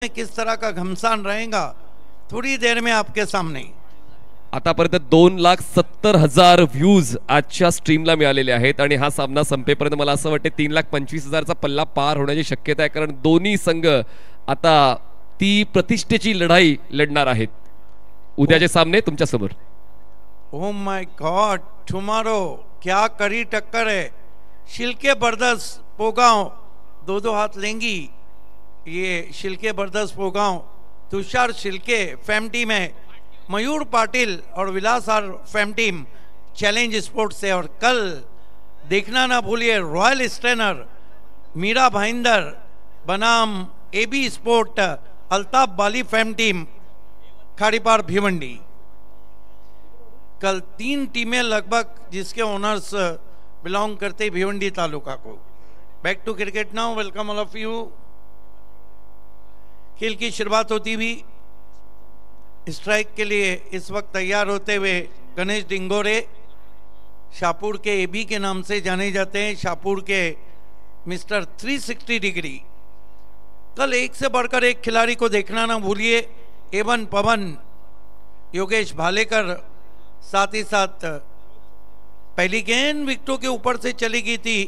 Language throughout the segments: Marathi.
में किस तरह का घमसान रहेगा थोड़ी देर में आपके सामने। आतापर्यंत 2,70,000 व्ह्यूज आजच्या स्ट्रीमला मिळालेले आहेत आणि हा सामना संपेपर्यंत मला असं वाटते 3,25,000चा पल्ला पार होण्याची शक्यता आहे, कारण दोन्ही संघ आता ती प्रतिष्ठेची लढाई लढणार आहेत. उद्याचे सामने तुमच्या समोर. ओ माय गॉड, टुमारो क्या कड़ी टक्कर है. शिल्के ब्रदर्स पोगांव दो दो हाथ लेंगी. ये Shilke brothers Pogaon, Tushar Shilke fame team है, मयूर पाटिल और Vilas R fame team challenge sports से. और कल देखना ना भूलिए रॉयल स्ट्रेनर मीरा भाईंदर बनाम एबी स्पोर्ट अल्ताफ बाली फैम टीम खाड़ीपार भिवंडी. कल 3 टीमें लगभग जिसके ओनर्स बिलोंग करते भिवंडी तालुका को. Back to cricket now. Welcome all of you. खेल की शुरुआत होती हुई स्ट्राइक के लिए इस वक्त तैयार होते हुए गणेश डिंगोरे, शाहपुर के एबी के नाम से जाने जाते हैं, शाहपुर के मिस्टर 360 डिग्री. कल एक से बढ़कर एक खिलाड़ी को देखना ना भूलिए. एवन पवन, योगेश भालेकर, साथ ही साथ पहली गेंद विकेटों के ऊपर से चली गई थी,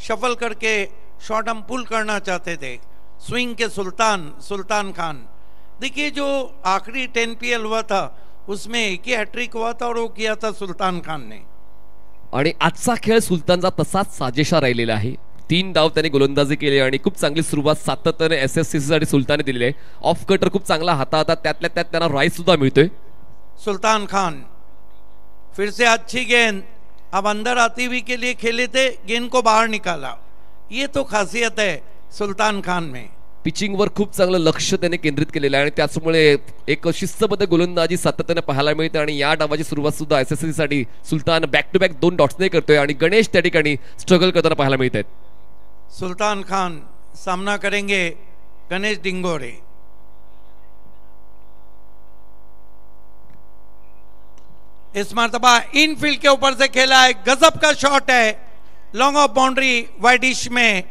शफल करके शॉट हम पुल करना चाहते थे. स्विंग के सुल्तान खान. देखिए जो आखिरी 10 PL हुआ था उसमें एक ही हैट्रिक हुआ था और वो किया था सुल्तान खान ने. आणि आजचा खेळ सुलतानचा तसाच साजेशा राहिलेला आहे. 3 डाव त्याने गोलंदाजी केली आणि खूप चांगली सुरुवात सातत्याने SSC साठी सुलतानने दिलेली आहे. ऑफ कटर खूप चांगला हाताळतात, त्यातल्या त्यात त्यांना राईस सुद्धा मिळतोय. सुल्तान खान फिर से अच्छी गेंद, अब अंदर आती हुई के लिए खेले थे, गेंद को बाहर निकाला. ये तो खासियत है सुल्तान खान में. पिचिंग वर खूप चांगलं लक्ष त्याने केंद्रित केलेलं आहे आणि त्याचमुळे एक शिस्तबद्ध गोलंदाजी सातत्याने पाहायला मिळते. आणि या डावाची सुरुवात सुद्धा SSC साठी सुलतान बॅक टू बॅक 2 डॉट्सने करतोय आणि गणेश त्या ठिकाणी स्ट्रगल करताना पाहायला मिळत आहेत. सुल्तान खान सामना करेंगे गणेश डिंगोरे. इस मरतबा इनफील्ड के ऊपर से खेला है, गजब का शॉट है, लॉन्ग ऑफ बाउंड्री वाइडिश में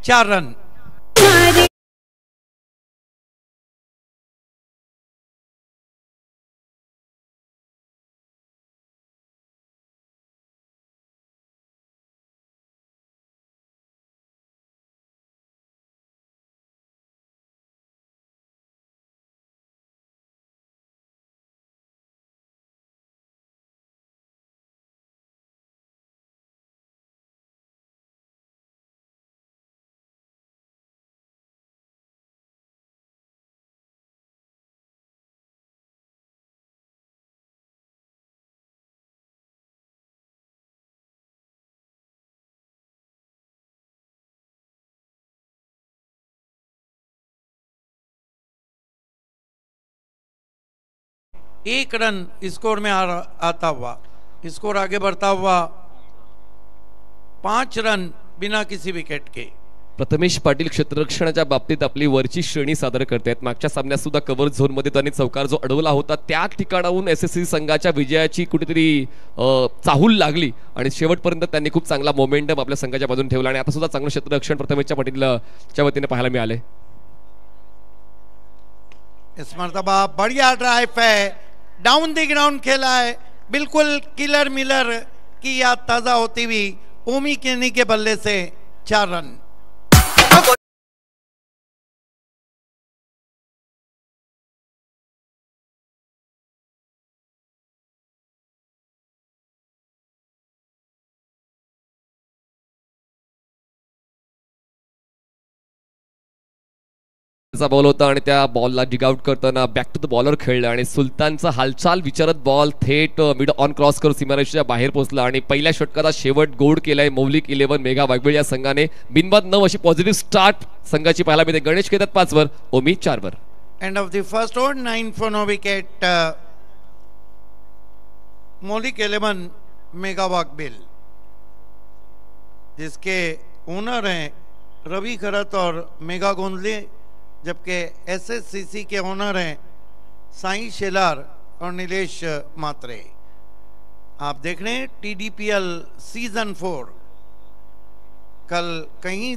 4 रन. एक रन स्कोर में आता हुआ, स्कोर आगे बढ़ता हुआ 5 रन बिना किसी विकेट के. प्रथमेश पाटील क्षेत्ररक्षणाच्या बाबतीत आपली वरची श्रेणी सादर करतात. मागच्या सामन्यात सुद्धा कव्हर झोन मध्ये त्यांनी चौकार जो अडवला होता त्या ठिकाणाहून SSC संघाच्या विजयाची कुठेतरी चाहूल लागली आणि शेवटपर्यंत त्यांनी खूप चांगला मोमेंटम आपल्या संघाच्या बाजूने ठेवला आणि आता सुद्धा चांगलं क्षेत्ररक्षण प्रथमेश पाटीलच्या वतीने पाहायला मिळाले. इस मरतबा बढ़िया ड्राइव है, डाउन द ग्राउंड खेला है, बिल्कुल किलर मिलर की याद ताजा होती हुई ओमी केनी के बल्ले से 4 रन. बॉल होता आणि त्या बॉलला डिग आउट करताना बॅक टू द बॉलर खेळला आणि सुलतानचा हालचाल विचारत बॉल थेट मिड ऑन क्रॉस करून सीमारेषेच्या बाहेर पोहोचला आणि पहिल्या षटकाचा शेवट गोड केलाय मौलिक 11 मेगा वाघबीळ या संघाने. बिनबाद 9 अशी पॉझिटिव्ह स्टार्ट संघाची पाहायला मिळते. गणेश घेतात 5 वर, ओमी 4 वर. End of the first over 9 for no wicket. मौलिक 11 मेगा वाघबील जिसके ओनर हैं रवि खरत और मेगा गोंदले, जबकि SSCC के ओनर हैं साई शेलार और नीलेश मात्रे. आप देख रहे हैं TDPL सीजन 4. कल कहीं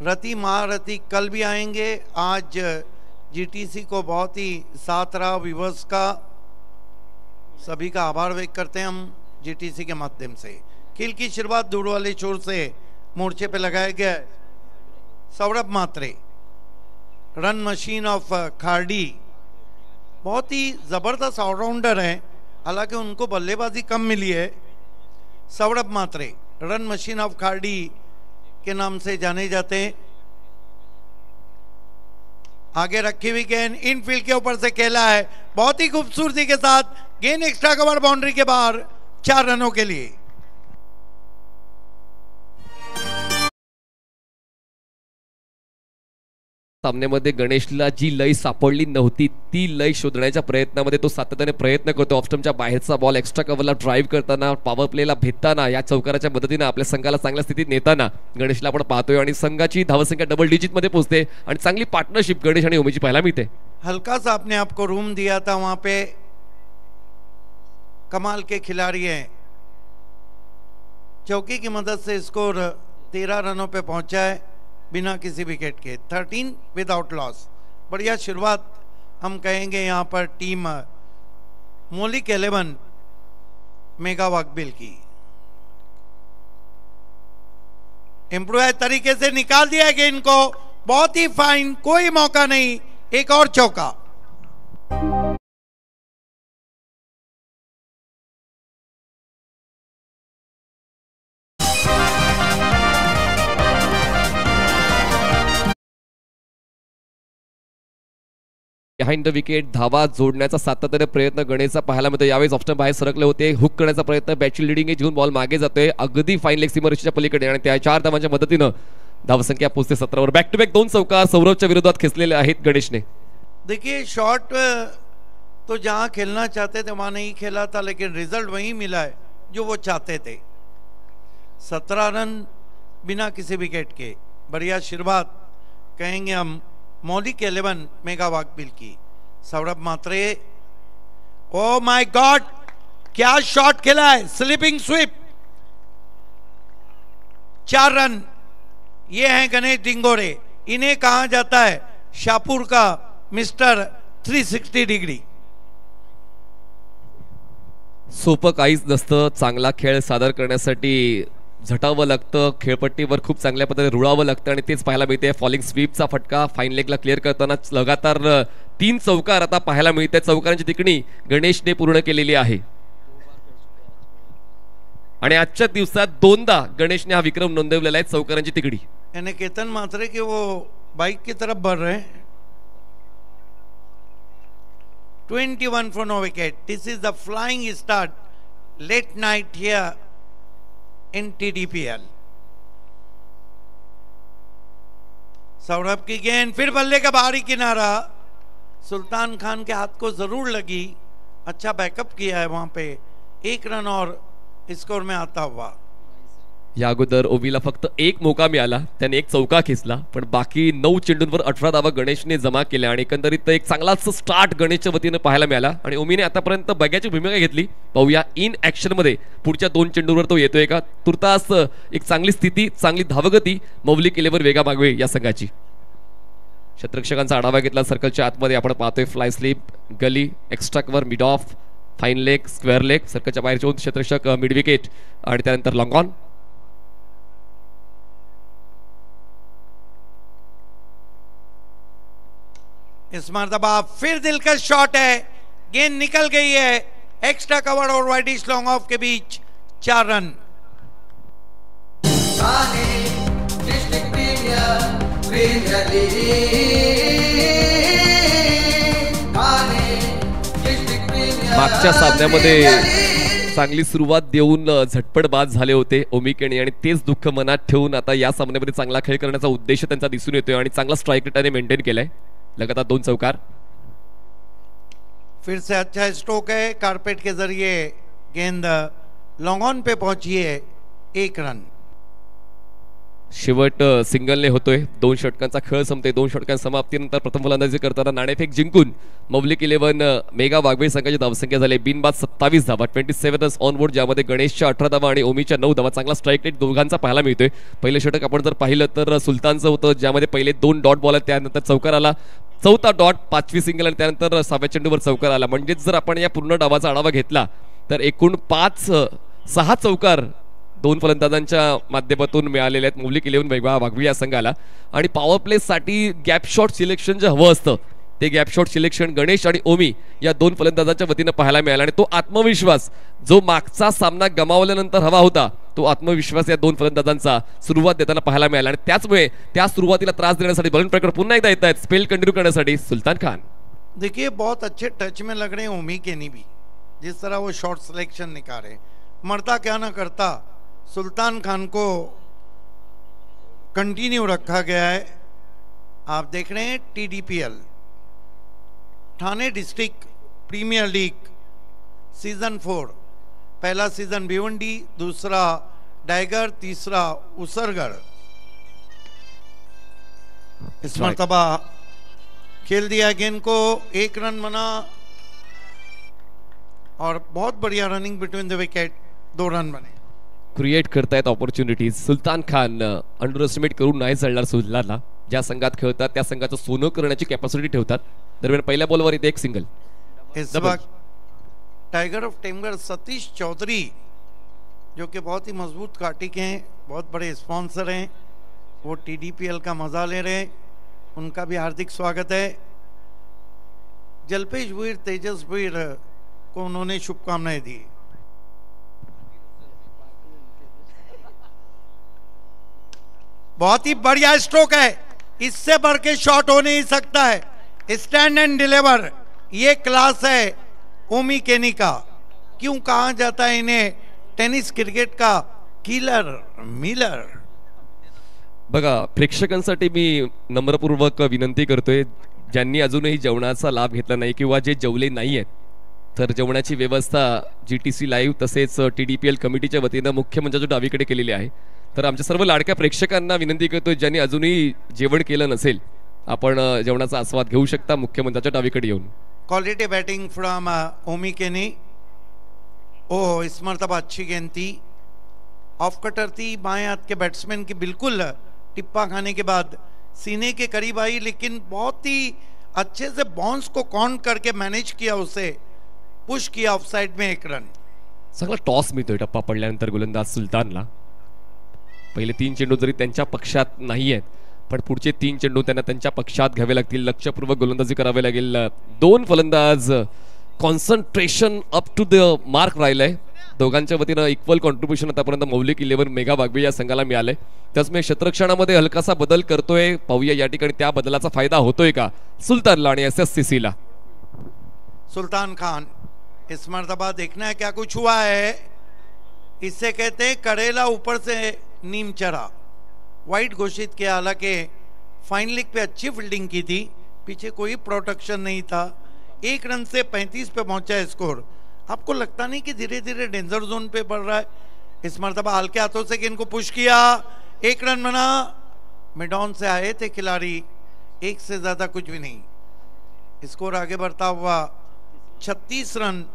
रति महारथी कल भी आएंगे. आज जीटीसी को बहुत ही साथ रहा, व्यूवर्स का सभी का आभार व्यक्त करते हैं हम जीटीसी के माध्यम से। खेल की शुरुआत दूर वाले छोर से मोर्चे पे लगाया गया है। सौरभ मात्रे, रन मशीन ऑफ खार्डी, बहुत ही जबरदस्त ऑलराउंडर है, हालांकि उनको बल्लेबाजी कम मिली है। सौरभ मात्रे रन मशीन ऑफ खार्डी के नाम से जाने जाते हैं। आगे रखी हुई गेंद इनफील्ड के ऊपर से खेला है, बहुत ही खूबसूरती के साथ गेंद एक्स्ट्रा कवर बाउंड्री के बाहर 4 रनों के लिए। सामन्यामध्ये गणेशला जी लय सापडली नव्हती ती लय शोधण्याच्या प्रयत्नामध्ये तो सातत्याने प्रयत्न करतो। ऑफस्टंपच्या बाहेरचा बॉल एक्स्ट्रा कव्हरला ड्राईव्ह करताना, पॉवर प्लेला भेटताना, या चौकाराच्या मदतीने आपल्या संघाला चांगल्या स्थितीत नेताना गणेशला आपण पाहतोय आणि संघाची धावसंख्या डबल डिजिट मध्ये पोहोचते आणि चांगली पार्टनरशिप गणेश आणि उमेशची पाहायला मिळते। हल्का सा अपने आप को रूम दिया था, वहां पे कमाल के खिलाड़ी हैं। चौकी की मदद से स्कोर 13 रनों पे पहुंचा है बिना किसी विकेट के, 13 विदाउट लॉस। बढ़िया शुरुआत हम कहेंगे यहां पर टीम मौलिक 11 मेगा वाकबिल की। इम्प्रूव तरीके से निकाल दिया गेंद को, बहुत ही फाइन, कोई मौका नहीं, एक और चौका। बिहाइंड द विकेट धावा जोडण्याचा सातत्याने प्रयत्न गणेशचा पाहायला मिळतो। यावेळी ऑफस्टंप बाहेर सरकले होते, हुक करण्याचा प्रयत्न, बॅटची लिडिंग घेऊन बॉल मागे जातोय अगदी फाईन लेग सीमारेषेच्या पलीकडे आणि त्या 4 धावांच्या मदतीने धावसंख्या पोहोचते 17 वर। बॅक टू बॅक 2 चौकार सौरभच्या विरोधात खेचलेले आहेत गणेशने। देखिए शॉट तो जहां खेलना चाहते थे वहां नहीं खेला था, लेकिन रिजल्ट वही मिला है जो वो चाहते थे। 17 रन बिना किसी विकेट के, बढ़िया शुरुआत कहेंगे हम मौलिक 11 मेगा वाकबिल की। सौरभ मात्रे, ओ माय गॉड क्या शॉट खेला है, स्लिपिंग स्वीप, 4 रन। ये हैं गणेश डिंगोरे, इन्हें कहा जाता है शाहपुर का मिस्टर 360 डिग्री। सोपं काहीच नसतं, चांगला खेळ सादर करण्यासाठी झटावं लागतं, खेळपट्टीवर खूप चांगल्या पद्धतीने रुळावं लागतं आणि तेच पाहायला मिळते। फॉलिंग स्वीपचा फटका फाईन लेगला क्लिअर करताना लगातार 3 चौकार आता पाहायला मिळते। चौकारांची तिकडी गणेशने पूर्ण केलेली आहे आणि आजच्या दिवसात 2दा गणेशने हा विक्रम नोंदवलेला आहे, चौकारांची तिकडी। यानी केतन मात्रे के वो बाइक की तरफ बढ़ रहे हैं। 21 for no wicket. This is the flying start late night here in TDPL. Saurabh की गेंद फिर बल्ले का बाहरी किनारा, सुल्तान खान के हाथ को जरूर लगी, अच्छा बैकअप किया है वहां पे, 1 रन और स्कोर में आता हुआ। या अगोदर ओवीला फक्त 1 मौका मिळाला, त्याने 1 चौका खेचला, पण बाकी 9 चेंडूंवर 18 धावा गणेशने जमा केल्या आणि एकंदरीत एक चांगलाच स्टार्ट गणेशच्या वतीने पाहायला मिळाला आणि ओमीने आतापर्यंत बग्याची भूमिका घेतली। पाहूया इन ऍक्शन मध्ये पुढच्या 2 चेंडूंवर तो येतोय का। तुर्तास एक चांगली स्थिती, चांगली धावगती मौलिक 11 वेगा मागवे या संघाची। क्षेत्ररक्षकांचा आढावा घेतला सर्कलच्या आतमध्ये आपण पाहतोय fly slip, gully, extra cover, mid off, fine leg, square leg, सर्कलच्या बाहेरचे क्षेत्ररक्षक, मिड विकेट आणि त्यानंतर लॉंग ऑन। इस मर्तबा फिर दिलकश शॉट है, गेंद निकल गई है, एक्स्ट्रा कवर और वाइडिश लॉन्ग ऑफ के बीच 4 रन। मागच्या सामन्यामध्ये चांगली सुरुवात देऊन झटपट बाद झाले होते ओमी केणी आणि तेच दुःख मनात ठेवून आता या सामन्यामध्ये चांगला खेळ करण्याचा उद्देश त्यांचा दिसून येतोय आणि चांगला स्ट्राइक रेट त्याने मेंटेन केलाय। लगातार 2 चौकार। फिर से अच्छा स्ट्रोक है, कारपेट के जरिए गेंद लॉन्ग ऑन पे पहुंची है, 1 रन। शेवट सिंगलने होतोय, 2 षटकांचा खेळ संपते। 2 षटकांच्या समाप्तीनंतर प्रथम फलंदाजी करताना नाणेफेक जिंकून मौलिक 11 मेगा वाघबीळ संघाची धावसंख्या झाली बिनबाद 27 धावा, 27 रन्स ऑन बोर्ड, ज्यामध्ये गणेशच्या 18 धावा आणि ओमीच्या 9 धावा। चांगला स्ट्राइक रेट दोघांचा पाहायला मिळतोय। पहिले षटक आपण जर पाहिलं तर सुलतानचं होतं, ज्यामध्ये पहिले 2 डॉट बॉल आहेत, त्यानंतर चौकार आला। चौथा डॉट, 5वी सिंगल आणि त्यानंतर 6व्या चेंडूवर चौकार आला. म्हणजेच जर आपण या पूर्ण डावाचा आढावा घेतला तर एकूण 6 चौकार दोन फलंदाजांच्या माध्यमातून मिळालेले आहेत मौलिक 11 वेगळा वाघवी या संघाला. आणि पॉवर प्ले साठी गॅप शॉट सिलेक्शन जे हवं असतं ते गॅप शॉट सिलेक्शन गणेश आणि ओमी या दोन फलंदाजांच्या वतीनं पाहायला मिळाला. आणि तो आत्मविश्वास जो मागचा सामना गमावल्यानंतर हवा होता तो आत्मविश्वास या दोन फलंदाजांचा सुरुवात देताना पाहायला मिळाला. आणि त्याचमुळे त्या सुरुवातीला त्रास देण्यासाठी बलन प्रकार पुन्हा एकदा येत आहेत स्पेल कंटिन्यू करण्यासाठी सुलतान खान. देखिए बहुत अच्छे टच में लग रहे हैं ओमी के नहीं भी, जिस तरह वो शॉट सिलेक्शन निकाले, मरता क्या ना करता सुल्तान खान को कंटिन्यू रखा गया है. आप देख रहे हैं TDPL Thane district premier league season 4, पहला सीजन भिवंडी, दूसरा डाइगर, तीसरा उसरगढ़. इस मर्तबा खेल दिया गेंद को, 1 रन बना और बहुत बढ़िया running between the wicket, 2 run बने. क्रिएट करतायत ऑपॉर्च्युनिटीज. सुलतान खान अंडर एस्टिमेट करून नाही चालणार सुलतानला. ज्या संघात खेळतात त्या संघाचं सोनं करण्याची कॅपॅसिटी ठेवतात. दरम्यान पहिल्या बॉलवर इथे एक सिंगल. इस वक्त टाइगर ऑफ टेमगढ़ सतीश चौधरी जो कि बहुत ही मजबूत कार्टिक हैं, बहुत बड़े स्पॉन्सर हैं, वो TDPL का मजा ले रहे हैं. उनका भी हार्दिक स्वागत है. जल्पेश वीर, तेजस वीर को उन्होंने शुभकामनाएं दी. बहुत ही बढ़िया स्ट्रोक है, इससे बढ़ के शॉट हो नहीं सकता है. स्टैंड एंड डिलीवर, ये क्लास है ओमी केनी का. क्यों कहा जाता है इन्हें टेनिस क्रिकेट का किलर मिलर. बघा, प्रेक्षकांसाठी मी नम्रपूर्वक विनंती करतोय, ज्यांनी अजूनही जेवणाचा लाभ घेतला नाही किंवा जे जेवले नाही आहेत तर जेवणाची व्यवस्था GTC लाईव्ह तसेच TDPL कमिटीच्या वतीनं मुख्य मंचाच्या डावीकडे केलेली आहे. तर आमच्या सर्व लाडक्या प्रेक्षकांना विनंती करतोय, ज्यांनी अजूनही जेवण केलं नसेल आपण जेवणाचा आस्वाद घेऊ शकता मुख्य मंचाच्या डावीकडे येऊन. क्वालिटी बैटिंग फ्रॉम ओमी केनी. ओ इस मरतबा अच्छी गेंद थी, ऑफ कटर थी, बाएं हाथ के बैट्समैन की बिल्कुल टिप्पा खाने के बाद सीने के करीब आई, लेकिन बहुत ही अच्छे से बाउंस को काउंट करके मैनेज किया, उसे पुश किया ऑफ साइड में 1 रन. सगळा टॉस मिळतोय टप्पा पडल्यानंतर गोलंदाज सुलतानला. पहिले 3 चेंडू जरी त्यांच्या पक्षात नाही आहेत पण पुढचे 3 चेंडू त्यांना त्यांच्या पक्षात घ्यावे लागतील. लक्षपूर्वक गोलंदाजी करावी लागेल. 2 फलंदाज concentration up to the mark राहिलंय. दोघांच्या वतीनं इक्वल कॉन्ट्रीब्युशन आतापर्यंत मौलिक 11 मेगा वाघबी या संघाला मिळालंय. त्याचमुळे क्षेत्ररक्षणामध्ये हलकासा बदल करतोय. पाहूया या ठिकाणी त्या बदलाचा फायदा होतोय का सुलतानला आणि SSCC ला. सुल्तान खान, इस मर्तबा देखना है क्या कुछ हुआ है. इससे कहते हैं करेला ऊपर से नीम चढ़ा. वाइड घोषित किया, हालांकि फाइन लेग पे अच्छी फील्डिंग की थी, पीछे कोई प्रोटेक्शन नहीं था. 1 रन से 35 पे पहुंचा है स्कोर. आपको लगता नहीं कि धीरे धीरे डेंजर जोन पे बढ़ रहा है. इस मर्तबा हल्के हाथों से गेंद को पुश किया, 1 रन बना. मिड ऑन से आए थे खिलाड़ी, 1 से ज्यादा कुछ भी नहीं. स्कोर आगे बढ़ता हुआ 36 रन.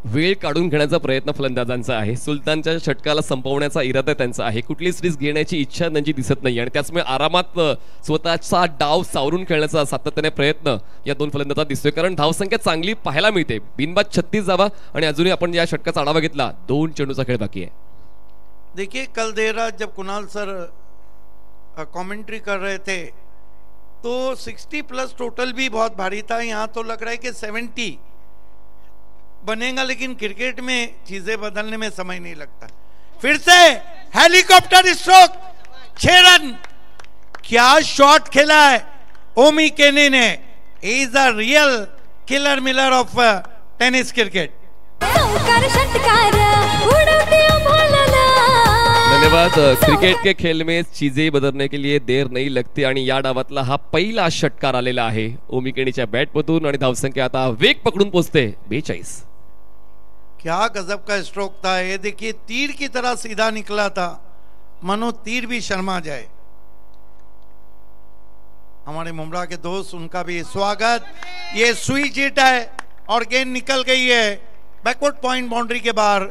वेळ काढून घेण्याचा प्रयत्न फलंदाजांचा आहे. सुलतानच्या षटकाला संपवण्याचा इरादा त्यांचा आहे. कुठलीच रिस्क घेण्याची इच्छा त्यांची दिसत नाही आणि त्याचमुळे आरामात स्वतःचा डाव सावरून खेळण्याचा सातत्याने प्रयत्न या दोन फलंदाजांचा दिसतोय. कारण धावसंख्या चांगली पाहायला मिळते. बिनबाद 36 जावा आणि अजूनही आपण या षटकाचा आढावा घेतला. 2 चेंडूचा खेळ बाकी आहे. देखिए कल देर रात जब कुणाल सर कमेंट्री कर रहे थे तो 60+ टोटल भी बहुत भारी था. यहाँ तो लग रहा है कि 70 बनेगा, लेकिन क्रिकेट में चीजें बदलने में समय नहीं लगता. फिर से हेलीकॉप्टर स्ट्रोक, 6 रन. क्या शॉट खेला है ओमी केनी ने. Is a real killer Miller of tennis cricket. धन्यवाद. क्रिकेट के खेल में चीजें बदलने के लिए देर नहीं लगती आणि या डावातला हा पहिला षटकार आलेला आहे ओमी केनीच्या बॅटमधून आणि धावसंख्या आता वेग पकडून पोहोचते 42. क्या गजब का स्ट्रोक था ये. देखिए तीर की तरह सीधा निकला था, मनो तीर भी शर्मा जाए. हमारे मुमरा के दोस्त, उनका भी स्वागत. ये स्वीट हिट है और गेंद निकल गई है बैकवर्ड पॉइंट बाउंड्री के बाहर.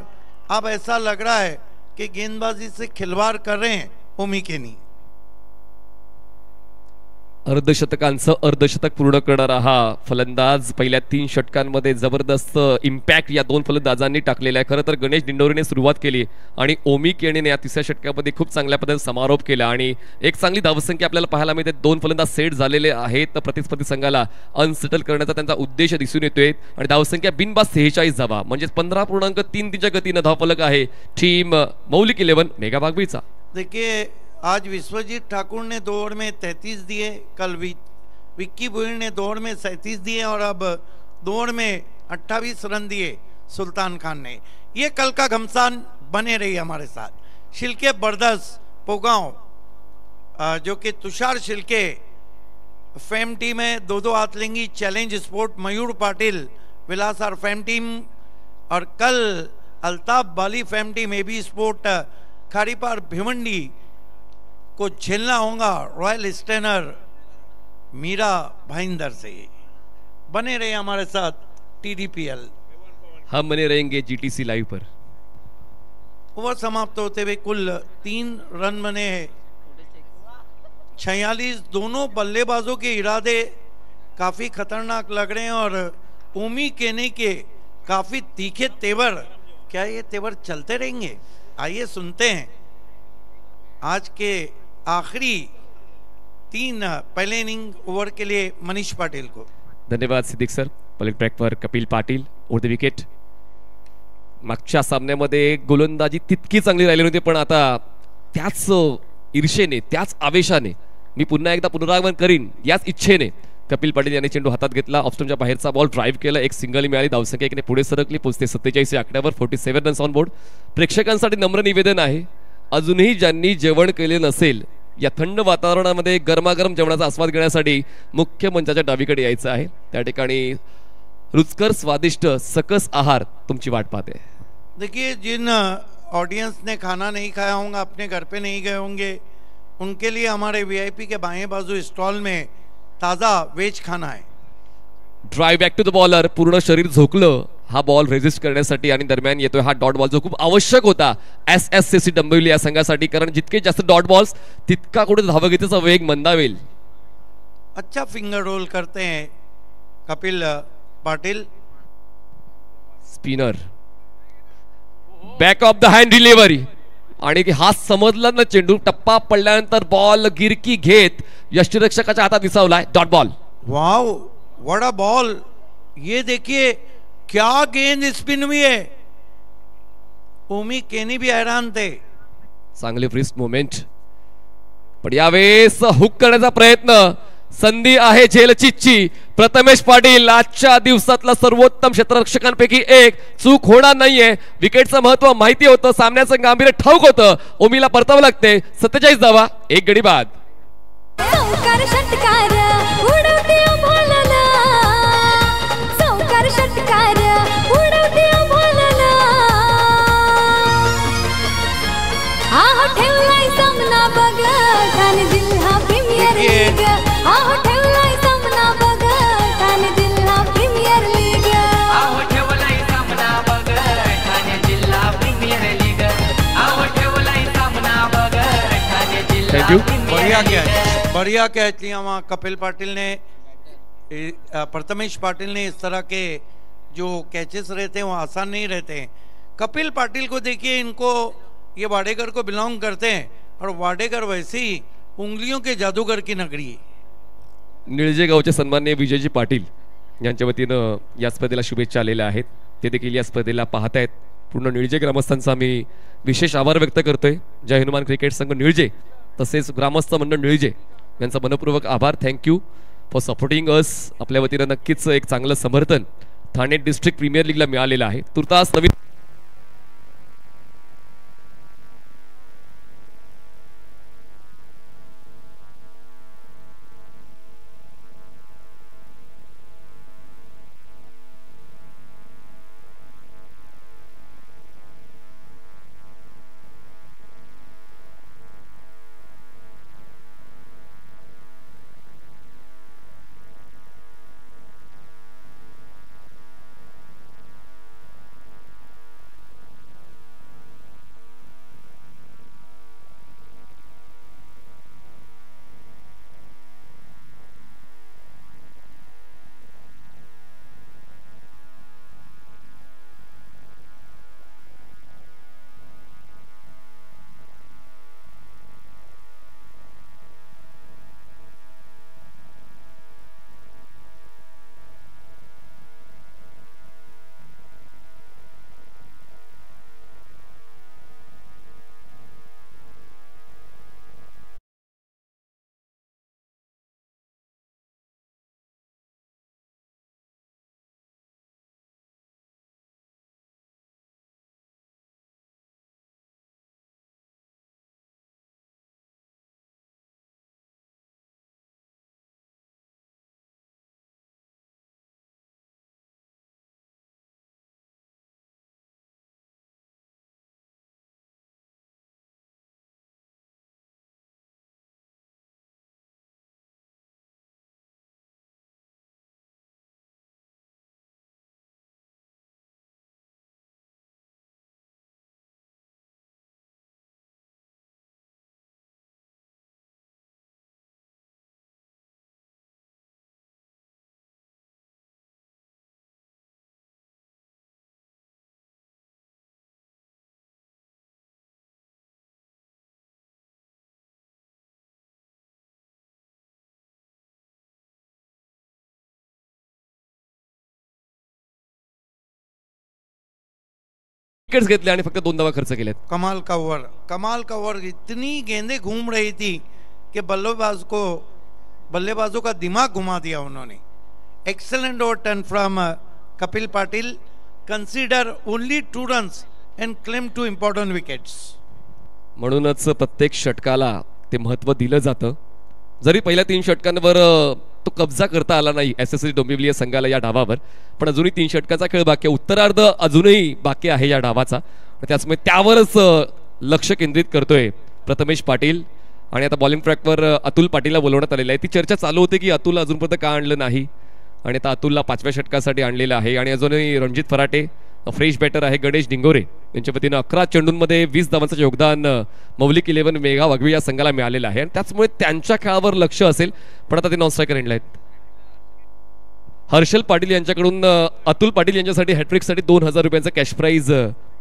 अब ऐसा लग रहा है कि गेंदबाजी से खिलवाड़ कर रहे हैं ओमी केनी. अर्धशतकांचं अर्धशतक पूर्ण करणारा हा फलंदाज पहिल्या 3 षटकांमध्ये जबरदस्त इम्पॅक्ट या 2 फलंदाजांनी टाकलेला आहे. खरं तर गणेश दिंडोरीने सुरुवात केली आणि ओमी केणीने या 3ऱ्या षटकामध्ये खूप चांगल्या पद्धतीने समारोप केला आणि एक चांगली धावसंख्या आपल्याला पाहायला मिळते. 2 फलंदाज सेट झालेले आहेत तर प्रतिस्पर्धी संघाला अनसेटल करण्याचा त्यांचा उद्देश दिसून येतोय आणि धावसंख्या बिनबाद 46 धावा म्हणजे 15.33च्या गतीनं धावफलक आहे टीम मौलिक 11 मेगा बागवीचा. देखिए आज विश्वजीत ठाकुर ने 2 ओवर में 33 दिए, कल विक्की बुइर ने 2 ओवर में 37 दिए और अब 2 ओवर में 28 रन दिए सुल्तान खान ने. ये कल का घमसान बने रही हमारे साथ. शिल्के बरदस पोगांव जो कि तुषार शिल्के फेम टीम है, 2-2 हाथ लेंगी. Challenge sport Mayur Patil Vilasar fame team और कल Altaf Bali fame team AB sport Kharipar Bhiwandi को झेलना होगा रॉयल स्टेनर मीरा भाईंदर से. बने रहे हमारे साथ TDPL. हम बने रहेंगे GTC लाइव पर. ओवर समाप्त होते हुए कुल 3 रन बने हैं. 46. दोनों बल्लेबाजों के इरादे काफी खतरनाक लग रहे हैं और ओमी केने के काफी तीखे तेवर. क्या ये तेवर चलते रहेंगे? आइए सुनते हैं आज के आखिरी 3 पहले इनिंग ओवर के लिए मनीष पाटिल को. धन्यवाद सिद्दीक सर. पॉलिट ट्रॅक पर Kapil Patil over the wicket. मागच्या सामन्यामध्ये गोलंदाजी तितकी चांगली राहिली नव्हती पण आता त्याच ईर्षेने त्याच आवेशाने मी पुन्हा एकदा पुनरागमन करीन याच इच्छेने कपिल पाटील यांनी चेंडू हातात घेतला. ऑफस्टमच्या बाहेरचा बॉल ड्राईव्ह केला. एक सिंगल मिळाली. धावसंख्या एकीने पुढे सरकली. पोहोचते 47 या आकड्यावर. 47 रन्स ऑन बोर्ड. प्रेक्षकांसाठी नम्र निवेदन आहे अजूनही ज्यांनी जेवण केले नसेल या थंड वातावरणामध्ये गरमागरम जेवणाचा आस्वाद घेण्यासाठी मुख्य मंचाच्या डावीकडे यायचं आहे. त्या ठिकाणी रुचकर स्वादिष्ट सकस आहार तुमची वाट पाहते. देखिए जिन ऑडियंस ने खाना नहीं खाया होगा, अपने घर पे नहीं गए होंगे, उनके लिए हमारे VIP के बाएं बाजू स्टॉल में ताज़ा वेज खाना है. Drive back to the bowler. पूर्ण शरीर झोकलं हा बॉल रेजिस्ट करण्यासाठी आणि दरम्यान येतोय हा डॉट बॉल जो खूप आवश्यक होता SSCC डंबिवली या संघासाठी कारण जितके जास्त डॉट बॉल्स तितका कुठे धावगतीचा वेग मंदावेल. अच्छा फिंगर रोल करते हैं Kapil Patil. Spinner back of the hand delivery आणि हा समजला ना चेंडू टप्पा पडल्यानंतर बॉल गिरकी घेत यष्टिरक्षकाच्या हातात विसावलाय. Dot ball. Wow what a ball. ये देखिए क्या गेंद स्पिन हुई है. ओमी केनी भी हैरान थे. चांगले फ्रिस्ट मोमेंट पण यावेळेस हुक करण्याचा प्रयत्न. संधी आहे झेलचीची. प्रथमेश पाटील आजच्या दिवसातला सर्वोत्तम क्षेत्ररक्षकांपैकी एक. चूक होणार नाहीये. विकेटचं महत्व माहिती होतं. सामन्याचं गांभीर्य ठाऊक होतं. ओमीला परतावं लागते. 47 धावा 1 गडी बाद. बढ़िया कैच लिया वहाँ कपिल पाटिल ने. प्रथमेश पाटिल ने. इस तरह के जो कैचेस रहते हैं वो आसान नहीं रहते हैं. कपिल पाटिल को देखिए, इनको ये वाडेकर को बिलोंग करते हैं और वाडेकर वैसे ही उंगलियों के जादूगर की नगरी है. निळजे गावचे सन्माननीय विजयजी पाटील यांच्या वतीनं या स्पर्धेला शुभेच्छा आलेल्या आहेत. ते देखील या स्पर्धेला पाहतायत. पूर्ण निळजे ग्रामस्थांचा मी विशेष आभार व्यक्त करतोय. जय हनुमान क्रिकेट संघ निळजे तसेच ग्रामस्थ मंडळ निळजे यांचा मनपूर्वक आभार. Thank you for supporting us. आपल्या वतीनं नक्कीच एक चांगलं समर्थन ठाणे डिस्ट्रिक्ट प्रीमियर लीगला मिळालेलं आहे. तुर्तास नवीन विकेट्स घेतले आणि फक्त 2 धावा खर्च केल्यात. कमाल का ओवर, इतनी गेंदें घूम रही थी कि बल्लेबाजों का दिमाग घुमा दिया उन्होंने. Excellent over turn from Kapil Patil, consider only 2 runs and claim 2 important wickets. म्हणूनच प्रत्येक षटकाला ते महत्त्व दिलं जातं. जरी पहिल्या 3 षटकांवर तो कब्जा करता आला नाही एसएससी डोंबिवली या संघाला या डावावर, पण अजूनही 3 षटकाचा खेळ बाकी आहे. उत्तरार्ध अजूनही बाकी आहे या डावाचा, त्याचमुळे त्यावरच लक्ष केंद्रित करतोय प्रथमेश पाटील. आणि आता बॉलिंग ट्रॅकवर अतुल पाटीलला बोलवण्यात आलेलं आहे. ती चर्चा चालू होती की अतुल अजूनपर्यंत का आणलं नाही, आणि आता अतुलला 5व्या षटकासाठी आणलेलं आहे. आणि अजूनही रणजित फराटे फ्रेश बॅटर आहे गणेश डिंगोरे यांच्या वतीनं 11 चेंडूंमध्ये 20 धावांचं योगदान मौलिक 11 मेगा वाघवी या संघाला मिळालेलं आहे, आणि त्याचमुळे त्यांच्या खेळावर लक्ष असेल. पण आता ते नॉन स्ट्रायकर एंडला आहेत. हर्षल पाटील यांच्याकडून अतुल पाटील यांच्यासाठी हॅट्रिकसाठी 2000 रुपयांचा कॅश प्राईज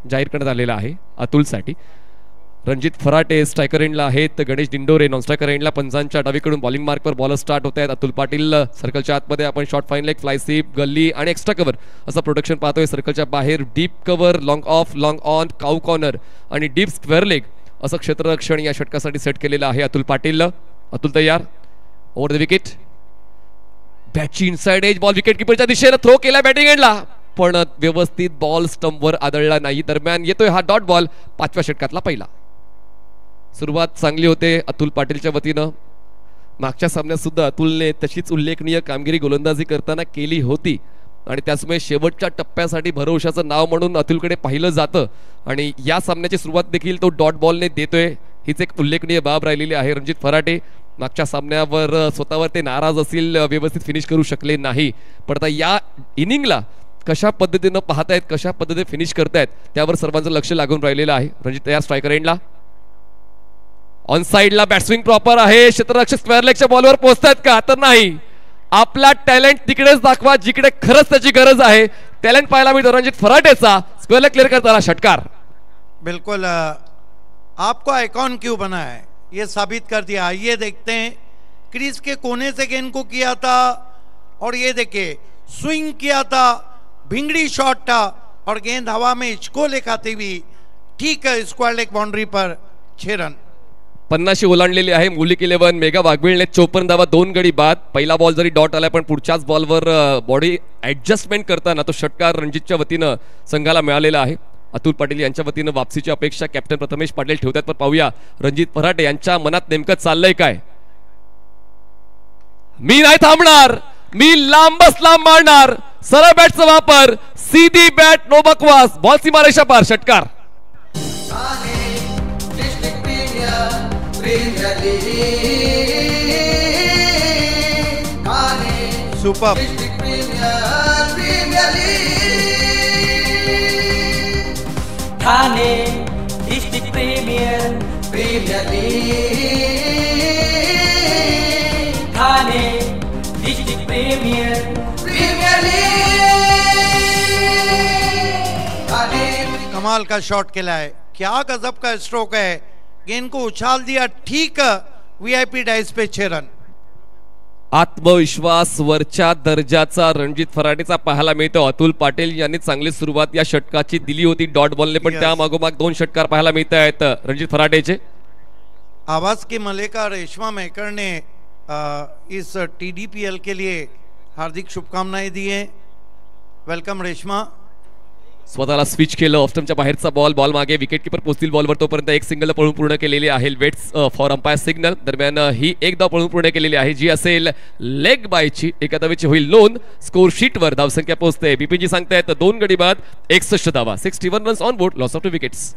जाहीर करण्यात आलेला आहे अतुलसाठी. रणजित फराटे स्ट्रायकर एंडला आहेत, गणेश डिंडोरे नॉन स्ट्रायकर एंडला. पंचांच्या डावीकडून बॉलिंग मार्कवर बॉलर स्टार्ट होत आहेत. अतुल पाटील सर्कलच्या आतमध्ये आपण short fine leg, fly sweep, gully आणि एक्स्ट्रा कव्हर असं प्रोटेक्शन पाहतोय. सर्कलच्या बाहेर deep cover, long off, long on, cow corner आणि डीप स्क्वेअर लेग असं क्षेत्ररक्षण या षटकासाठी सेट केलेलं आहे अतुल पाटील. अतुल तयार. ओव्हर द विकेट, बॅटची इनसाइड एज बॉल विकेट किपरच्या दिशेने थ्रो केला बॅटिंग एंडला, पण व्यवस्थित बॉल स्टंपवर आदळला नाही. दरम्यान येतोय हा डॉट बॉल 5व्या षटकातला पहिला. सुरुवात चांगली होते अतुल पाटीलच्या वतीनं. मागच्या सामन्यात सुद्धा अतुलने तशीच उल्लेखनीय कामगिरी गोलंदाजी करताना केली होती, आणि त्याचमुळे शेवटच्या टप्प्यासाठी भरवशाचं नाव म्हणून अतुलकडे पाहिलं जातं. आणि या सामन्याची सुरुवात देखील तो डॉट बॉलने देतोय, हीच एक उल्लेखनीय बाब राहिलेली आहे. रणजित फराटे मागच्या सामन्यावर स्वतःवर ते नाराज असतील, व्यवस्थित फिनिश करू शकले नाही, पण आता या इनिंगला कशा पद्धतीनं पाहतायत, कशा पद्धतीने फिनिश करतायत त्यावर सर्वांचं लक्ष लागून राहिलेलं आहे. रणजित तयार. स्ट्रायकर एंडला, ऑन साइडला बॅट्सविंग प्रॉपर आहे. क्षेत्ररक्षक स्क्वेअर लेगच्या बॉलवर पोहोचतायत का, तर नाही. आपला टॅलेंट तिकडेच दाखवा जिकडे खरंच त्याची गरज आहे. टॅलेंट पाहायला मिळतो रणजित फराटेचा. स्क्वेअर लेग क्लिअर करताना षटकार. बिल्कुल आपको आइकॉन क्यों बना है ये साबित कर दिया. आइए देखते हैं, क्रीज के कोने से गेंद को किया था, और ये देखिए स्विंग किया था, भिंगड़ी शॉट था, और गेंद हवा में हिचकोले खाती हुई ठीक है स्क्वायर लेग बाउंड्री पर 6 रन. 50 ओलांडलेली आहे मौलिक 11 मेगा वाघबिळने. 54 धावा 2 गडी बाद. पहिला बॉल जरी डॉट आला, पण पुढच्याच बॉलवर बॉडी ऍडजस्टमेंट करताना तो षटकार रणजितच्या वतीनं संघाला मिळालेला आहे. अतुल पाटील यांच्या वतीनं वापसीची अपेक्षा कॅप्टन प्रथमेश पाटील ठेवतात. पण पाहूया रणजित फराटे यांच्या मनात नेमकं चाललंय काय. मी नाही थांबणार, मी लांबच लांब मारणार. सरळ बॅटचा वापर, सीधी बॅट, नो बकवास. बॉल सीमारेषा पार. षटकार. Super. Thane district premier league, Thane district premier league. कमाल का शॉट खेला है, क्या गजब का स्ट्रोक है. गेंद को उछाल दिया ठीक वीआईपी डाइस पे 6 रन. आत्मविश्वास वरच्या दर्जाचा रणजित फराटेचा पाहायला मिळतो. अतुल पाटील यांनी चांगली सुरुवात या षटकाची दिली होती डॉट बॉलने, पण त्या मागोमाग 2 षटकार पाहायला मिळत आहेत रणजित फराटेचे. आवाज की मलिका रेशमा मेकर ने इस टीडीपीएल के लिए हार्दिक शुभकामनाएं दी हैं. वेलकम रेशमा. स्वतःला स्विच केलं. ऑफस्टमच्या बाहेरचा बॉल, बॉल मागे. विकेट किपर पोहोचतील बॉलवर, तोपर्यंत एक सिंगल पळून पूर्ण केलेली आहे. Waits for umpire signal. दरम्यान ही एक धाव पळून पूर्ण केलेली आहे, जी असेल लेग बायची. एका धावेची होईल नोंद. स्कोर शीटवर धावसंख्या पोहोचते. बीपीजी सांगतायत 2 गडी बाद 61 धावा, 61 runs on board, loss of 2 wickets.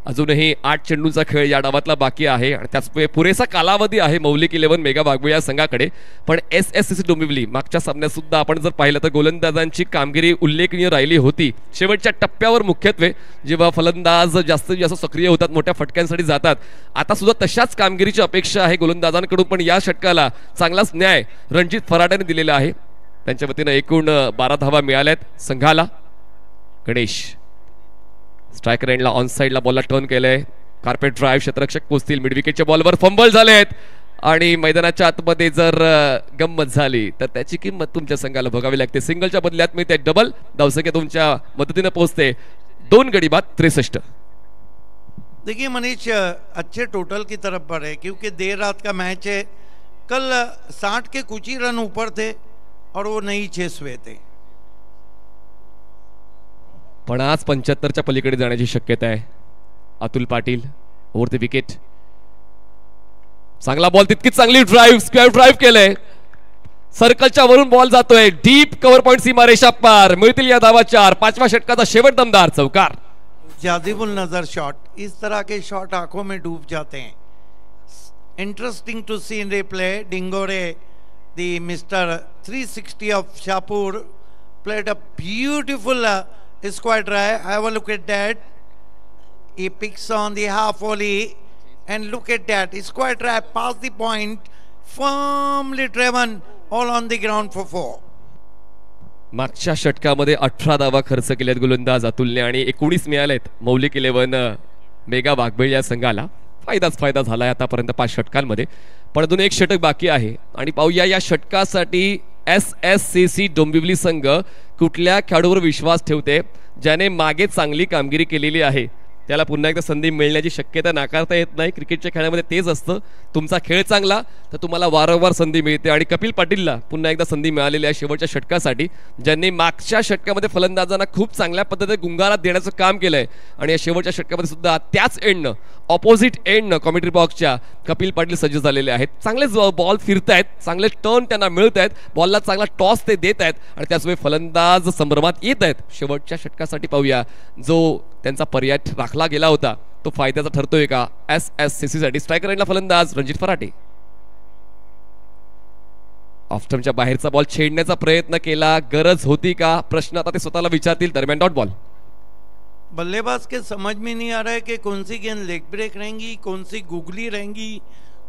अजूनही 8 चेंडूंचा खेळ या डावातला बाकी आहे, आणि त्याच पुरेसा कालावधी आहे मौलिक 11 मेगा वाघबिळ या संघाकडे. पण एसएससी डोंबिवली मागच्या सामन्यात सुद्धा आपण जर पाहिलं तर गोलंदाजांची कामगिरी उल्लेखनीय राहिली होती. शेवटच्या टप्प्यावर मुख्यत्वे जेव्हा फलंदाज जास्तीत जास्त सक्रिय होतात, मोठ्या फटक्यांसाठी जातात, आता सुद्धा तशाच कामगिरीची अपेक्षा आहे गोलंदाजांकडून. पण या षटकाला चांगलाच न्याय रणजित फराटेने दिलेला आहे. त्यांच्या वतीनं एकूण 12 धावा मिळाल्यात संघाला. गणेश स्ट्रायकर एंडला ऑन साइडला बॉलला टर्न केलंय. Carpet drive. क्षेत्ररक्षक पोहोचतील. मिड विकेटच्या बॉलवर फंबल झाले आहेत, आणि मैदानाच्या आतमध्ये जर गंमत झाली तर त्याची किंमत तुमच्या संघाला भोगावी लागते. सिंगलच्या बदल्यात मी ते डबल धावसंख्या तुमच्या मदतीने पोहोचते. 2 गडी बाद 63. देखिए मनीष, अच्छे टोटल की तरफ बढ़े क्योंकि देर रात का मैच है। कल 60 के कुछ ही रन ऊपर थे और वो नहीं 6 थे, पण आज 75च्या पलीकडे जाण्याची शक्यता आहे. Atul Patil over the wicket. चांगला बॉल, तितकीच चांगली ड्राईव्ह, स्क्वेअर ड्राईव्ह केलंय. सर्कलच्या वरून बॉल जातोय, डीप कव्हर पॉइंट सीमारेषा पार. मिळतील या धावा 4. 5व्या षटकाचा शेवट दमदार चौकार. जाजिबुल नजर शॉट, इस तरह के शॉट आंखों में डूब जाते हैं. Interesting to see in replay. Dingore the mister 360 of Shahpur played a beautiful square drive. Have a look at that. He picks on the half volley and look at that square drive past the point, firmly driven all on the ground for 4. मागच्या षटकामध्ये 18 धावा खर्च केल्यात गोलंदाज अतुलने आणि 19 मिळालेत मौलिक 11 मेगा वाघबेळ या संघाला. फायदाच फायदा झालाय आतापर्यंत 5 षटकांमध्ये, पण अजून एक षटक बाकी आहे आणि पाहूया या षटकासाठी SSCC डोंबिवली संघ कुठल्या खेळाडूवर विश्वास ठेवते ज्याने मागे चांगली कामगिरी केलेली आहे. त्याला पुन्हा एकदा संधी मिळण्याची शक्यता नाकारता येत नाही. क्रिकेटच्या खेळामध्ये तेच असतं, तुमचा खेळ चांगला तर तुम्हाला वारंवार संधी मिळते आणि कपिल पाटीलला पुन्हा एकदा संधी मिळालेली आहे शेवटच्या षटकासाठी, ज्यांनी मागच्या षटकामध्ये फलंदाजांना खूप चांगल्या पद्धतीने गुंगारात देण्याचं काम केलंय आणि या शेवटच्या षटकामध्ये सुद्धा त्याच एंडनं, ऑपोजिट एंडनं कॉमेंट्री बॉक्सच्या कपिल पाटील सज्ज झालेले आहेत. चांगले बॉल फिरतायत, चांगले टर्न त्यांना मिळत आहेत, बॉलला चांगला टॉस ते देत आहेत आणि त्याचवेळी फलंदाज संभ्रमात येत आहेत. शेवटच्या षटकासाठी पाहूया जो त्यांचा पर्याय राखला गेला होता तो फायद्याचा ठरतोय का SSCC साठी. स्ट्रायकर एंडला फलंदाज रणजित फराटे. ऑफस्टंपच्या बाहेरचा बॉल छेडण्याचा प्रयत्न केला, गरज होती का प्रश्न आता ते स्वतःला विचारतील. दरम्यान डॉट बॉल. बल्लेबाज के समझ में नहीं आ रहा है कि कौन सी गेंद लेग ब्रेक रहेंगी, कौन सी गुगली रहेंगी,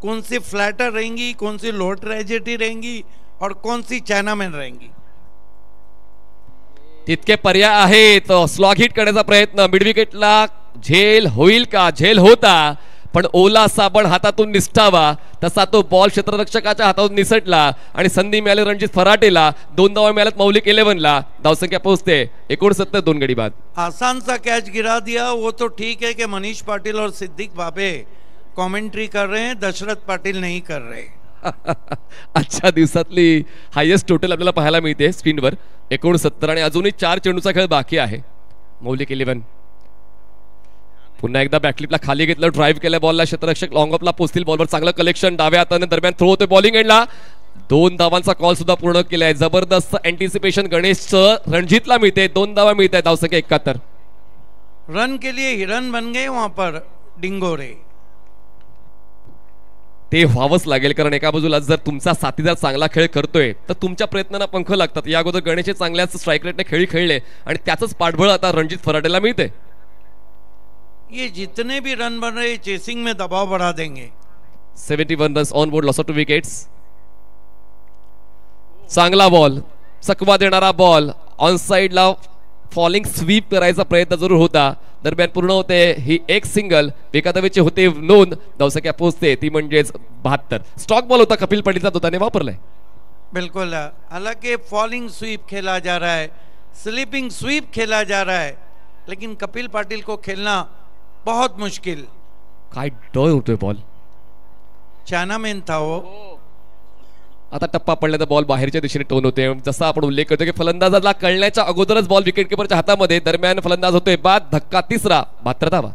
कौन सी फ्लैटर रहेंगी, कौन सी लो ट्रेजेडी रहेंगी और कौन सी चायनामैन रहेंगी. तितके पर्याय आहेत. स्लॉग हिट करण्याचा प्रयत्न, मिड विकेटला झेल होईल का? झेल होता, पण ओला साबण हातातून निसटावा तसा तो बॉल क्षेत्ररक्षकाच्या हातातून निसटला आणि संधी मिळाली रणजित फराटेला. 2 धावा मिळाल्यात मौलिक 11ला. धावसंख्या पोहोचते 69. 2 गडी बाद. आसान सा कैच गिरा दिया. वो तो ठीक है कि मनीष पाटिल और सिद्दीक बाबे कमेंट्री कर रहे हैं, दशरथ पाटिल नहीं कर रहे. आजच्या दिवसातली हायेस्ट टोटल आपल्याला पाहायला मिळते स्क्रीनवर 69 आणि अजूनही 4 चेंडूचा खेळ बाकी आहे. मौलिक 11 पुन्हा एकदा बॅकलिपला खाली घेतलं, ड्राईव्ह केल्या बॉलला, क्षेत्ररक्षक लॉंग ऑफला पोहोचतील. बॉलवर चांगलं कलेक्शन, डाव्या हाताने दरम्यान थ्रो होतोय बॉलिंग एंडला. 2 धावांचा कॉल सुद्धा पूर्ण केलाय. जबरदस्त अँटिसिपेशन गणेशचं रणजितला मिळते. 2 धावा मिळत आहेत. धावसंख्या 71. रन के लिए हिरन बन गए वहां पर डिंगोरे. ते व्हावंच लागेल, कारण एका बाजूला जर तुमचा साथीदार चांगला खेळ करतोय तर तुमच्या प्रयत्नांना पंख लागतात. या अगोदर गणेशचे चांगल्याच स्ट्राईक रेटने खेळी खेळले आणि त्याचंच पाठबळ आता रणजित फराटेला मिळते. ये जितने भी रन बन रहे चेसिंग में दबाव बढ़ा देंगे. 71 runs on board, loss of 2 wickets. चांगला बॉल, चकवा देणारा बॉल, ऑन साइडला फॉलिंग स्वीप करायचा प्रयत्न जरूर होता. दरम्यान पूर्ण होते ही एक सिंगल. बेकादवेचे होते नोंद. धावसंख्या पोहोचते ती म्हणजेच 72. स्टॉक बॉल होता कपिल पाटीलचा, तो त्याने वापरलाय. बिल्कुल. हालांकि फॉलिंग स्वीप खेला जा रहा है, स्लीपिंग स्वीप खेला जा रहा है, लेकिन कपिल पाटिल को खेलना बहुत मुश्किल. काय डोय होतोय बॉल. चायनामैन था वो. आता टप्पा पडला तर बॉल बाहेरच्या दिशेने टोन होते. जसा आपण उल्लेख करतो की फलंदाजाला कळण्याच्या अगोदरच बॉल विकेटकीपरच्या हातामध्ये. दरम्यान फलंदाज होतोय बाद. धक्का 3रा. 72 धावा.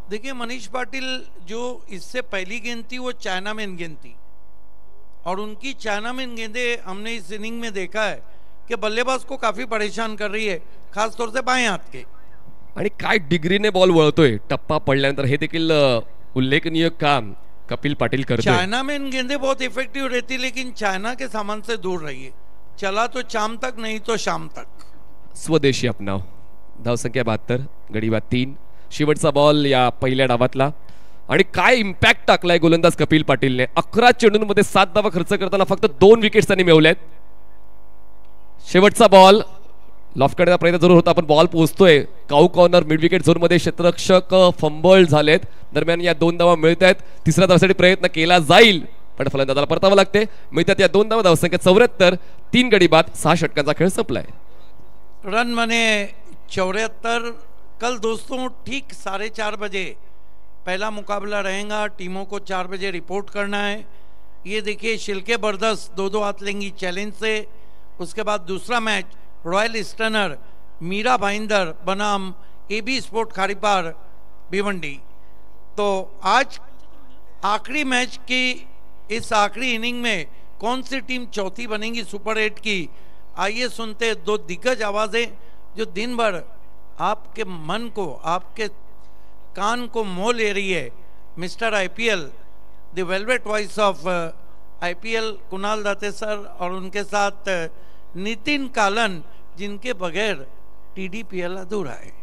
देखिए मनीष पाटिल जो इससे पहली गेंद थी वो चायनामैन गेंद थी और उनकी चायनामैन गेंदें हमने इस इनिंग में देखा है कि बल्लेबाज को काफी परेशान कर रही है, खासतौर से बाएं हाथ के. आणि काय डिग्रीने बॉल वळतोय टप्पा पडल्यानंतर, हे देखील उल्लेखनीय काम कपिल पाटिल करते. चायनामैन गेंदें बहुत इफेक्टिव रहती, लेकिन चाइना के सामान से दूर रहिए. चला तो शाम तक, नहीं तो शाम तक. स्वदेशी अपनाव. धावसंख्या 72. गडी बाद 3. शेवटचा बॉल या पहिल्या डावातला आणि काय इम्पॅक्ट टाकलाय गोलंदाज कपिल पाटीलने. 11 चेंडूंमध्ये 7 धावा खर्च करताना फक्त 2 विकेट्स त्यांनी मिळवल्यात. शेवटचा बॉल लॉफ्ट करण्याचा प्रयत्न जरूर होता, पण बॉल पोहोचतोय काऊ कॉर्नर मिड विकेट झोन मध्ये. क्षेत्ररक्षक फंबल झालेत. दरम्यान या 2 धावा मिळत आहेत. तिसऱ्या धावासाठी प्रयत्न केला जाईल, पण फलंदाजाला परतावं लागते. मिळतात या 2 धावा. धावसंख्या 74. 3 गडी बाद. 6 षटकांचा खेळ संपलाय. रन बने 74। कल दोस्तों ठीक 4:30 बजे पहला मुकाबला रहेगा। टीमों को 4 बजे रिपोर्ट करना है। ये देखिए शिल्के बरदस 2-2 हाथ लेंगी चैलेंज से। उसके बाद दूसरा मैच रॉयल ईस्टर्नर मीरा भाईंदर बनाम AB स्पोर्ट खारीपार भिवंडी। तो आज आखिरी मैच की इस आखिरी इनिंग में कौन सी टीम चौथी बनेगी सुपर 8 की, आइए सुनते 2 दिग्गज आवाजें जो दिन भर आपके मन को, आपके कान को मोह ले रही है। Mister IPL, the velvet voice of IPL Kunal Date sir और उनके साथ नितिन कालन, जिनके बगैर TDPL अधूरा है।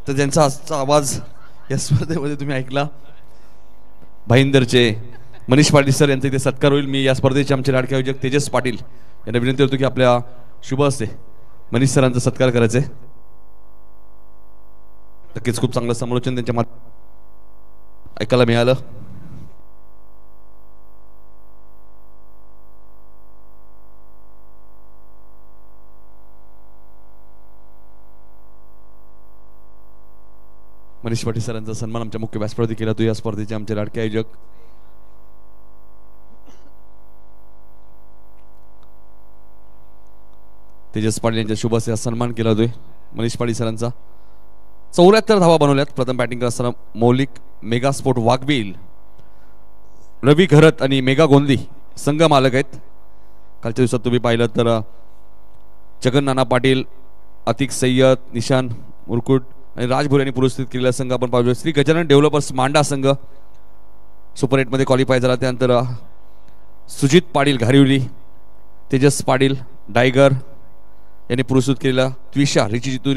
तर ज्यांचा आजचा आवाज या स्पर्धेमध्ये तुम्ही ऐकला, भाईंदरचे मनीष पाटील सर यांचा इथे सत्कार होईल। मी या स्पर्धेचे आमचे लाडके आयोजक तेजस पाटील यांना विनंती करतो की आपल्या शुभ हस्ते मनीष सरांचा सत्कार करायचा आहे। नक्कीच खूप चांगलं समालोचन त्यांच्या ऐकायला मिळालं। मनीष पाटील सरांचा सन्मान आमच्या मुख्य व्यासपीठावरती केला तो या स्पर्धेचे आमचे लाडके आयोजक तेजस पाटील यांच्या शुभ हस्ते सन्मान केला जातोय मनीष पाटील सरांचा। 74 धावा बनवल्यात। प्रथम बॅटिंग करत असताना मौलिक, मेगा स्पोर्ट वाघबील, रवी घरत आणि मेगा गोंदी संघ मालक आहेत। कालच्या दिवसात तुम्ही पाहिलं तर जगन नाना पाटील, अतिक सय्यद, निशान मुरकुट आणि राजभोर यांनी पुरस्कृत केलेला संघ आपण पाहतोय। श्री गजानन डेव्हलपर्स मांडा संघ सुपर 8 मध्ये क्वालिफाय झाला। त्यानंतर सुजित पाटील घारिवली, तेजस पाटील डायगर यांनी पुरस्कृत केलेला त्विषा रिची जितू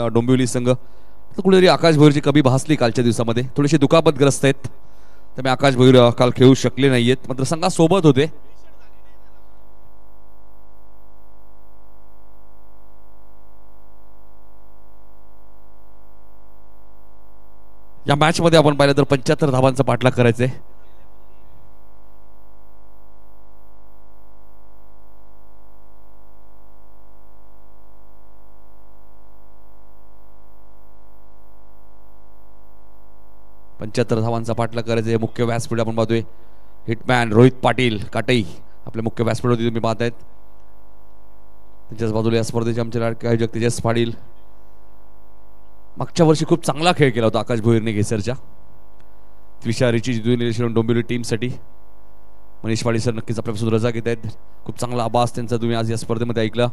डोंबिवली संघ। तर कुठेतरी आकाश भोईरची कमी भासली कालच्या दिवसामध्ये, थोडेसे दुखापतग्रस्त आहेत त्यामुळे आकाश भोईर काल खेळू शकले नाहीयेत, मात्र संघासोबत होते। या मॅच मध्ये आपण पाहिलं तर 75 धावांचा पाठलाग करायचा आहे। धावांचा पाठलाग करायचा मुख्य व्यासपीठ आपण पाहतोय। हिटमॅन रोहित पाटील काटई आपल्या मुख्य व्यासपीठावरती तुम्ही पाहतायत। त्याच्याच बाजूला या स्पर्धेचे आमचे लाडके आयोजक तेजस पाटील। मागच्या वर्षी खूप चांगला खेळ केला होता आकाश भोईरने घेसरच्या। त्विषा रिची जितू डोंबिवली टीमसाठी मनीष पाटील सर नक्कीच आपल्यापासून रजा घेत आहेत। खूप चांगला आभास त्यांचा तुम्ही आज या स्पर्धेमध्ये ऐकला।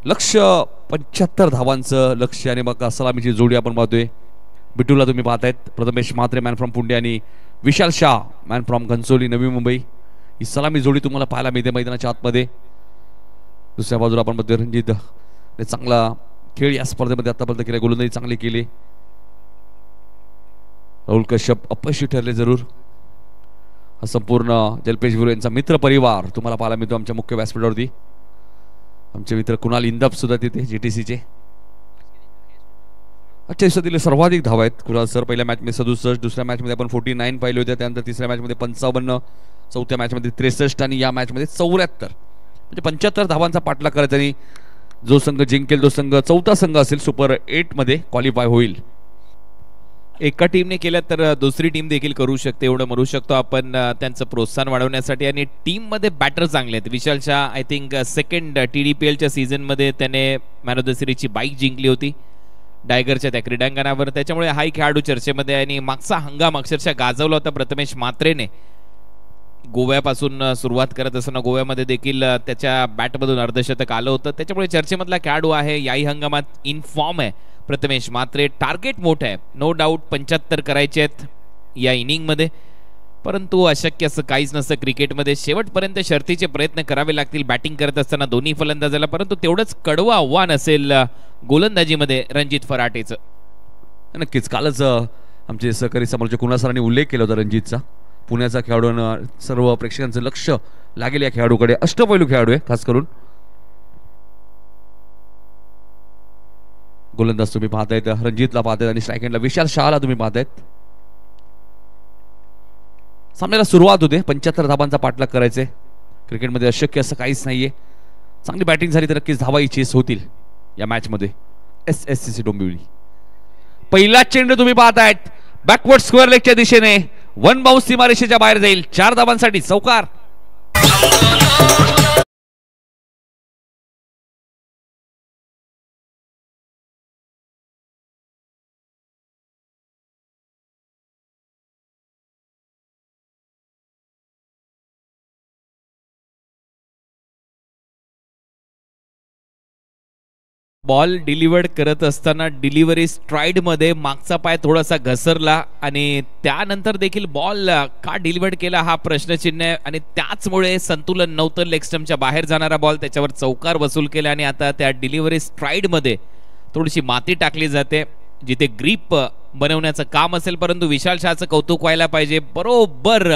लक्ष्य 75 धावांचं लक्ष्य आणि मग सलामीची जोडी आपण पाहतोय। बिटूला तुम्ही पाहतायत। प्रथमेश म्हात्रे मॅन फ्रॉम पुंडे आणि विशाल शाह मॅन फ्रॉम घनसोली नवी मुंबई, ही सलामी जोडी तुम्हाला पाहायला मिळते मैदानाच्या आतमध्ये। दुसऱ्या बाजूला आपण बघतोय रणजित चांगला खेळ या स्पर्धेमध्ये आतापर्यंत केला, गोलंदाजी चांगली केली। राहुल कश्यप अपयशी ठरले जरूर। हा संपूर्ण जलपेश गुरु यांचा मित्र परिवार तुम्हाला पाहायला मिळतो आमच्या मुख्य व्यासपीठावरती। आमचे मित्र कुणाल इंदप सुद्धा तिथे GTCचे। आजच्या दिवसातील सर्वाधिक धावा आहेत कुणाल सर। पहिल्या मॅच मध्ये 67, दुसऱ्या मॅच मध्ये आपण 49 पाहिले होते, त्यानंतर तिसऱ्या मॅच मध्ये 55, चौथ्या मॅच मध्ये 63 आणि या मॅच मध्ये 74, म्हणजे 75 धावांचा पाठलाग करायचा आणि जो संघ जिंकेल तो संघ चौथा संघ असेल सुपर 8 मध्ये क्वालिफाय होईल। एका टीमने केलं तर दुसरी टीम देखील करू शकते एवढं म्हणू शकतो आपण त्यांचं प्रोत्साहन वाढवण्यासाठी। आणि टीम मध्ये बॅटर चांगले आहेत। Vishal Shah I think second TDPLच्या सीझन मध्ये त्याने मॅन ऑफ द सिरीजची बाईक जिंकली होती डायगरच्या त्या क्रीडांगणावर, त्याच्यामुळे हाही खेळाडू चर्चेमध्ये आणि मागचा हंगाम अक्षरशः गाजवला होता प्रथमेश म्हात्रेने। गोव्यापासून सुरुवात करत असताना गोव्यामध्ये देखील त्याच्या बॅटमधून अर्धशतक आलं होतं, त्याच्यामुळे चर्चेमधला खेळाडू आहे. याही हंगामात इन फॉर्म आहे प्रथमेश म्हात्रे. टार्गेट मोठं आहे, नो डाऊट 75 करायचे आहेत या इनिंगमध्ये, परंतु अशक्य असं काहीच नसतं क्रिकेटमध्ये. शेवटपर्यंत शर्तीचे प्रयत्न करावे लागतील बॅटिंग करत असताना दोन्ही फलंदाजाला, परंतु तेवढंच कडवं आव्हान असेल गोलंदाजीमध्ये रणजित फराटेचं. नक्कीच कालच आमचे सहकारी समालोचक कुणाल सरांनी उल्लेख केला होता रणजितचा. पुण्याचा खेळाडू, सर्व प्रेक्षकांचं लक्ष लागेल या खेळाडूकडे. अष्टपैलू खेळाडू आहे खास करून. गोलंदाज तुम्ही पाहतायत रणजितला पाहतायत आणि स्ट्राईक एंडला विशाल शहाला तुम्ही पाहतायत. सामन्याला सुरुवात होते. 75 धाबांचा पाठलाग करायचे. क्रिकेटमध्ये अशक्य असं काहीच नाहीये. चांगली बॅटिंग झाली तर नक्कीच धावाही चेस होतील या मॅच मध्ये. SSCC डोंबिवली. पहिला चेंडू तुम्ही पाहतायत बॅकवर्ड स्क्वेअर लेगच्या दिशेने. 1 बाउन्स सीमारेषेच्या बाहेर जाईल. 4 धाबांसाठी चौकार. बॉल डिलिव्हर्ड करत असताना डिलिव्हरी स्ट्राइड मध्ये मागचा पाय थोडासा घसरला आणि त्यानंतर देखील बॉल का डिलिव्हर्ड केला हा प्रश्नचिन्ह आहे आणि त्याचमुळे संतुलन नव्हतं. लेग स्टंपच्या बाहेर जाणारा बॉल त्याच्यावर चौकार वसूल केला आणि आता त्या डिलिव्हरी स्ट्राइड मध्ये थोडीशी माती टाकली जाते जिथे ग्रीप बनवण्याचं काम असेल, परंतु विशाल शहाचं कौतुक व्हायला पाहिजे. बरोबर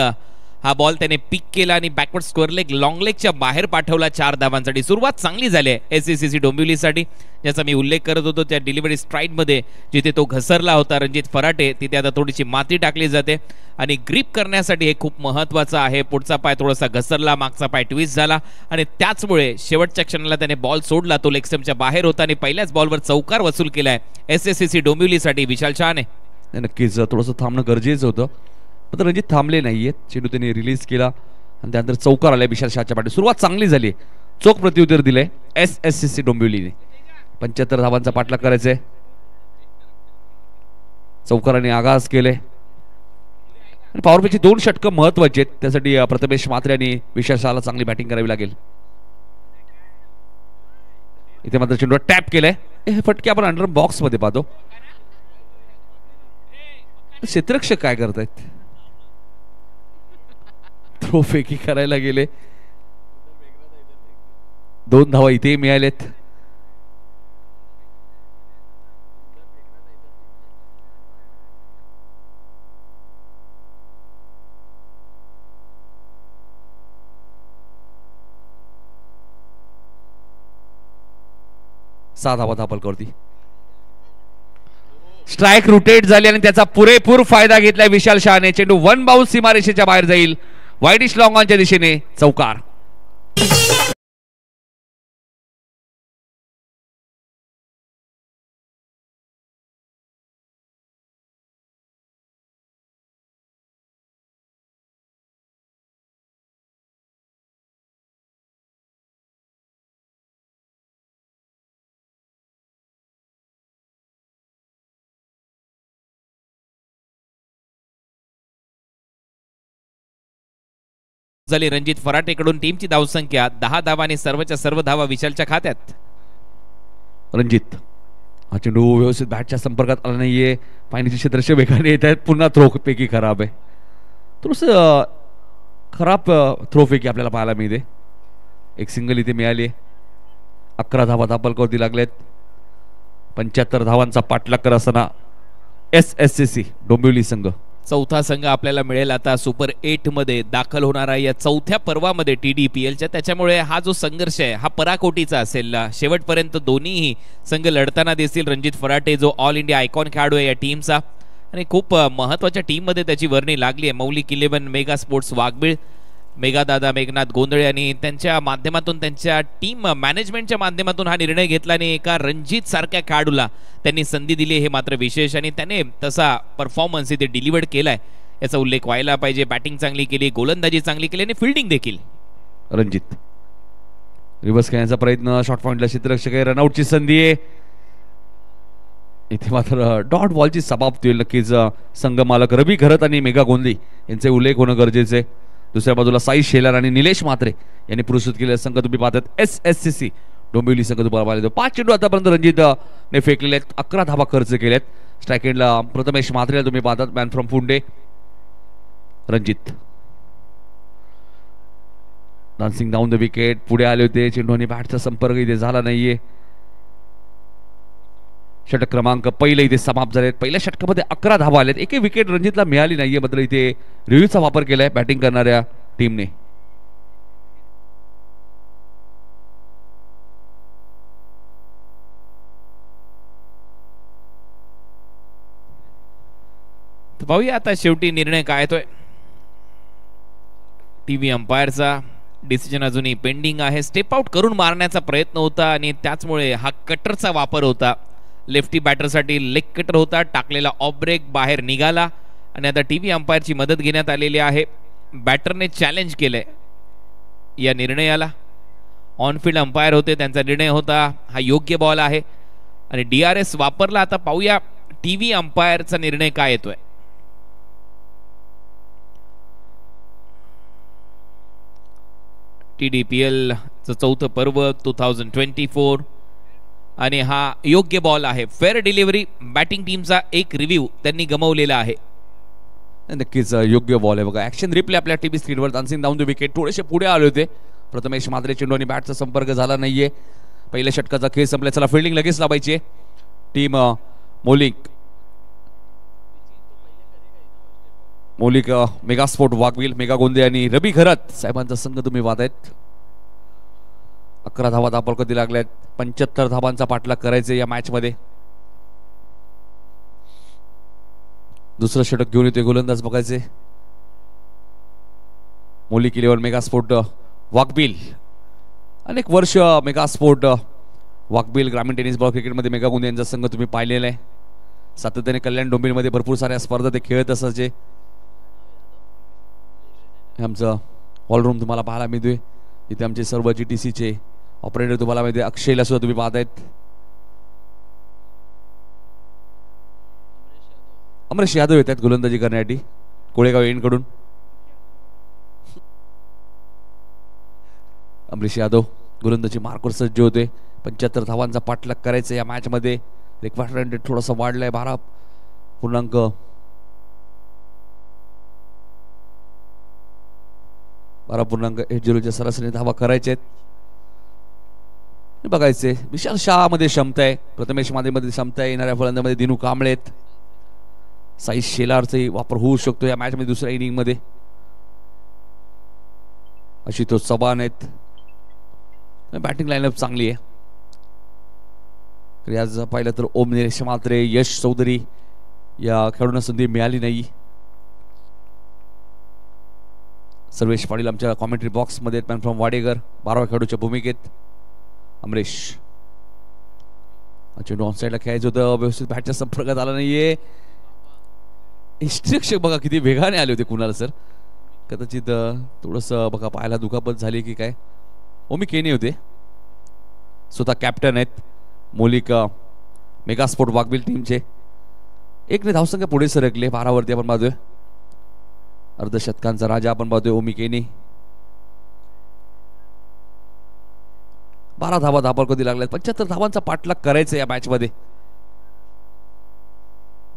हा बॉल त्याने पिक केला आणि बॅकवर्ड स्क्वेअर लेग लॉंग लेगच्या बाहेर पाठवला 4 धावांसाठी. सुरुवात चांगली झाली आहे SSCC डोंबिवलीसाठी, ज्याचा मी उल्लेख करत होतो. त्या डिलिव्हरी स्ट्राइड मध्ये जिथे तो घसरला होता रणजित फराटे, तिथे आता थोडीशी माती टाकली जाते आणि ग्रीप करण्यासाठी हे खूप महत्वाचं आहे. पुढचा पाय थोडासा घसरला, मागचा पाय ट्विस्ट झाला आणि त्याचमुळे शेवटच्या क्षणाला त्याने बॉल सोडला. तो लेग स्टंपच्या बाहेर होता आणि पहिल्याच बॉलवर चौकार वसूल केलाय SSCC डोंबिवलीसाठी विशाल शहाने. नक्कीच थोडंसं थांबणं गरजेचं होतं, पण रणजित थांबले नाहीयेत. चेंडू त्यांनी रिलीज केला आणि त्यानंतर चौकार आलाय विशाल शहाच्या पाठी. सुरुवात चांगली झाली, चोख प्रत्युत्तर दिलंय SSCC डोंबिवलीने. 75 धावांचा पाठलाग करायचंय. चौकाराने आगाज केले. पॉवर प्लेची 2 षटकं महत्वाची आहेत. त्यासाठी प्रथमेश म्हात्रे आणि विशाल शहाला चांगली बॅटिंग करावी लागेल. इथे मात्र चेंडू टॅप केलाय. हे फटके आपण अंडर बॉक्स मध्ये पाहतो. क्षेत्ररक्षक काय करतायत? थ्रो फेकी करायला गेले. 2 धावा इथे मिळालेत. सात धावा धापलकरती. स्ट्राइक रोटेट झाली आणि त्याचा पुरेपूर फायदा घेतलाय विशाल शहाने. चेंडू 1 बाउन्स सीमारेषेच्या बाहेर जाईल. वाईडिश लॉंग ऑनच्या दिशेने चौकार. झाली रणजित फराटेकडून. टीमची धावसंख्या 10 धावा आणि सर्वच्या सर्व धावा विशालच्या खात्यात. रणजित हा चेंडू व्यवस्थित बॅटच्या संपर्कात आला नाहीये. पाण्याचे क्षेत्रशे वेगाने येत आहेत. पुन्हा थ्रो पैकी खराब आहे. थोडस खराब थ्रो पैकी आपल्याला पाहायला मिळते. एक सिंगल इथे मिळाली. 11 धावा धापलकरती लागलेत. 75 धावांचा पाठलाग करत असताना SSCC डोंबिवली संघ. चौथा संघ आपल्याला मिळेल आता सुपर 8 मध्ये दाखल होणारा या चौथ्या पर्वामध्ये TDPLच्या. त्याच्यामुळे हा जो संघर्ष आहे हा पराकोटीचा असेल. शेवटपर्यंत दोन्हीही संघ लढताना दिसतील. रणजित फराटे जो ऑल इंडिया आयकॉन खेळाडू आहे या टीमचा आणि खूप महत्वाच्या टीम मध्ये त्याची वर्णी लागली आहे. मौलिक 11 मेगा स्पोर्ट्स वाघबीळ, मेघादादा मेघनाथ गोंधळे आणि त्यांच्या माध्यमातून त्यांच्या टीम मॅनेजमेंटच्या माध्यमातून हा निर्णय घेतला आणि एका रणजित सारख्या खेळाडूला त्यांनी संधी दिली हे मात्र विशेष आणि त्याने तसा परफॉर्मन्स इथे डिलिव्हर्ड केलाय याचा उल्लेख व्हायला पाहिजे. बॅटिंग चांगली केली, गोलंदाजी चांगली केली आणि फिल्डिंग देखील. रणजित रिव्हर्स खेळण्याचा प्रयत्न, शॉर्ट पॉइंटला क्षेत्ररक्षक आहे. रनआउटची संधी आहे. इथे मात्र डॉट बॉलची समाप्ती होईल. नक्कीच संघ मालक रवी घरत आणि मेघा गोंधळी यांचे उल्लेख होणं गरजेचे आहे. दुसऱ्या बाजूला साई शेलार आणि निलेश म्हात्रे यांनी पुरस्कृत केलेला संघ तुम्ही पाहतात SSCC डोंबिवली संघ तुम्हाला पाहिजे. 5 चेंडू आतापर्यंत रणजित ने फेकलेले आहेत. 11 धावा खर्च केल्यात. स्ट्राईक एंडला प्रथमेश म्हात्रेला तुम्ही पाहतात man from Punde. Ranjit dancing down the wicket पुढे आले होते. चेंडू आणि बॅटचा संपर्क इथे झाला नाहीये. षटक क्रमांक पहिले इथे समाप्त झालेत. पहिल्या षटकामध्ये 11 धावा आलेत. एकही विकेट रणजितला मिळाली नाहीये. मात्र इथे रिव्ह्यूचा वापर केलाय बॅटिंग करणाऱ्या टीमने. पाहूया आता शेवटी निर्णय काय येतोय. टीव्ही अंपायरचा डिसिजन अजूनही पेंडिंग आहे. स्टेप आउट करून मारण्याचा प्रयत्न होता आणि त्याचमुळे हा कटरचा वापर होता. लेफ्टी बॅटरसाठी लेग कटर होता. टाकलेला ऑफ ब्रेक बाहेर निघाला आणि आता टीव्ही अंपायरची मदत घेण्यात आलेली आहे. बॅटरने चॅलेंज केलंय या निर्णयाला. ऑनफिल्ड अंपायर होते, त्यांचा निर्णय होता हा योग्य बॉल आहे आणि DRS वापरला. आता पाहूया टीव्ही अंपायरचा निर्णय काय येतोय. TDPL चं 4थं पर्व 2024 आणि हा योग्य बॉल आहे. Fair delivery. बॅटिंग टीमचा एक रिव्ह्यू त्यांनी गमावलेला आहे. नक्कीच योग्य बॉल आहे बघा. ऍक्शन रिप्ले आपल्या टीव्ही स्क्रीनवर. डान्सिंग डाऊन द विकेट थोडेसे पुढे आले होते. प्रथमेश म्हात्रे चेंडू आणि बॅटचा संपर्क झाला नाहीये. पहिल्या षटकाचा खेळ संपला. चला फिल्डिंग लगेच लावायची. टीम मोलिक मेगा स्पोर्ट वाघवील मेगा गोंदे आणि रवी घरत साहेबांचा संघ तुम्ही पाहतायत. 11 धावा धापलकती लागल्यात. 75 धावांचा पाठलाग करायचे या मॅच मध्ये. दुसरं षटक घेऊन येतोय गोलंदाज बघायचे. मोलिक 11 मेगा स्पोर्ट वाघबील. अनेक वर्ष मेगा स्पोर्ट वाघबील ग्रामीण टेनिस बॉल क्रिकेटमध्ये मेगा गोंदे यांचा संघ तुम्ही पाहिलेला आहे. सातत्याने कल्याण डोंबिवलीमध्ये भरपूर साऱ्या स्पर्धा ते खेळत असायचे. आमचं हॉलरूम तुम्हाला पाहायला मिळतोय. इथे आमचे सर्व GTCचे ऑपरेटर तुम्हाला माहिती. अक्षयला सुद्धा तुम्ही पाहतायत. अमरेश यादव येत आहेत गोलंदाजी करण्यासाठी कोळेगाव एंड कडून. अमरेश यादव गोलंदाजी मार्कवर सज्ज होते. 75 धावांचा पाठलाग करायचा या मॅच मध्ये. रिक्वायर्ड रन रेट थोडासा वाढलाय. 12.80च्या सरासरी धावा करायचे बघायचे. विशाल शाह मध्ये क्षमता आहे. प्रथमेश मध्ये क्षमता आहे. येणाऱ्या फलंदामध्ये दिनू कांबळेत. साई शेलारचाही वापर होऊ शकतो या मॅच मध्ये दुसऱ्या इनिंग मध्ये. आशुतोष चव्हाण आहेत. बॅटिंग लाईनअप चांगली आहे. आज पाहिलं तर ओम निलेश म्हात्रे यश चौधरी या खेळाडूंना संधी मिळाली नाही. सर्वेश पाटील आमच्या कॉमेंट्री बॉक्स मध्ये. मॅन फ्रॉम वाडेकर 12व्या खेळाडूच्या भूमिकेत. अमरेश चेंडू ऑन साईडला खेळायचं होतं. व्यवस्थित बॅटच्या संपर्कात आला नाहीये. इन्स्ट्रक्शन बघा किती वेगाने आले होते कुणाल सर. कदाचित थोडस बघा पाहायला दुखापत झाली की काय. ओमी केनी होते स्वतः कॅप्टन आहेत. मोलिक मेगा स्पोर्ट वाघबील टीमचे. 1ने धावसंख्या पुढे सरकले. 12 वरती आपण पाहतोय. अर्धशतकांचा राजा आपण पाहतोय ओमी केनी. 12 धावा धापलकती लागल्यात. 75 धावांचा पाठलाग करायचा या मॅच मध्ये.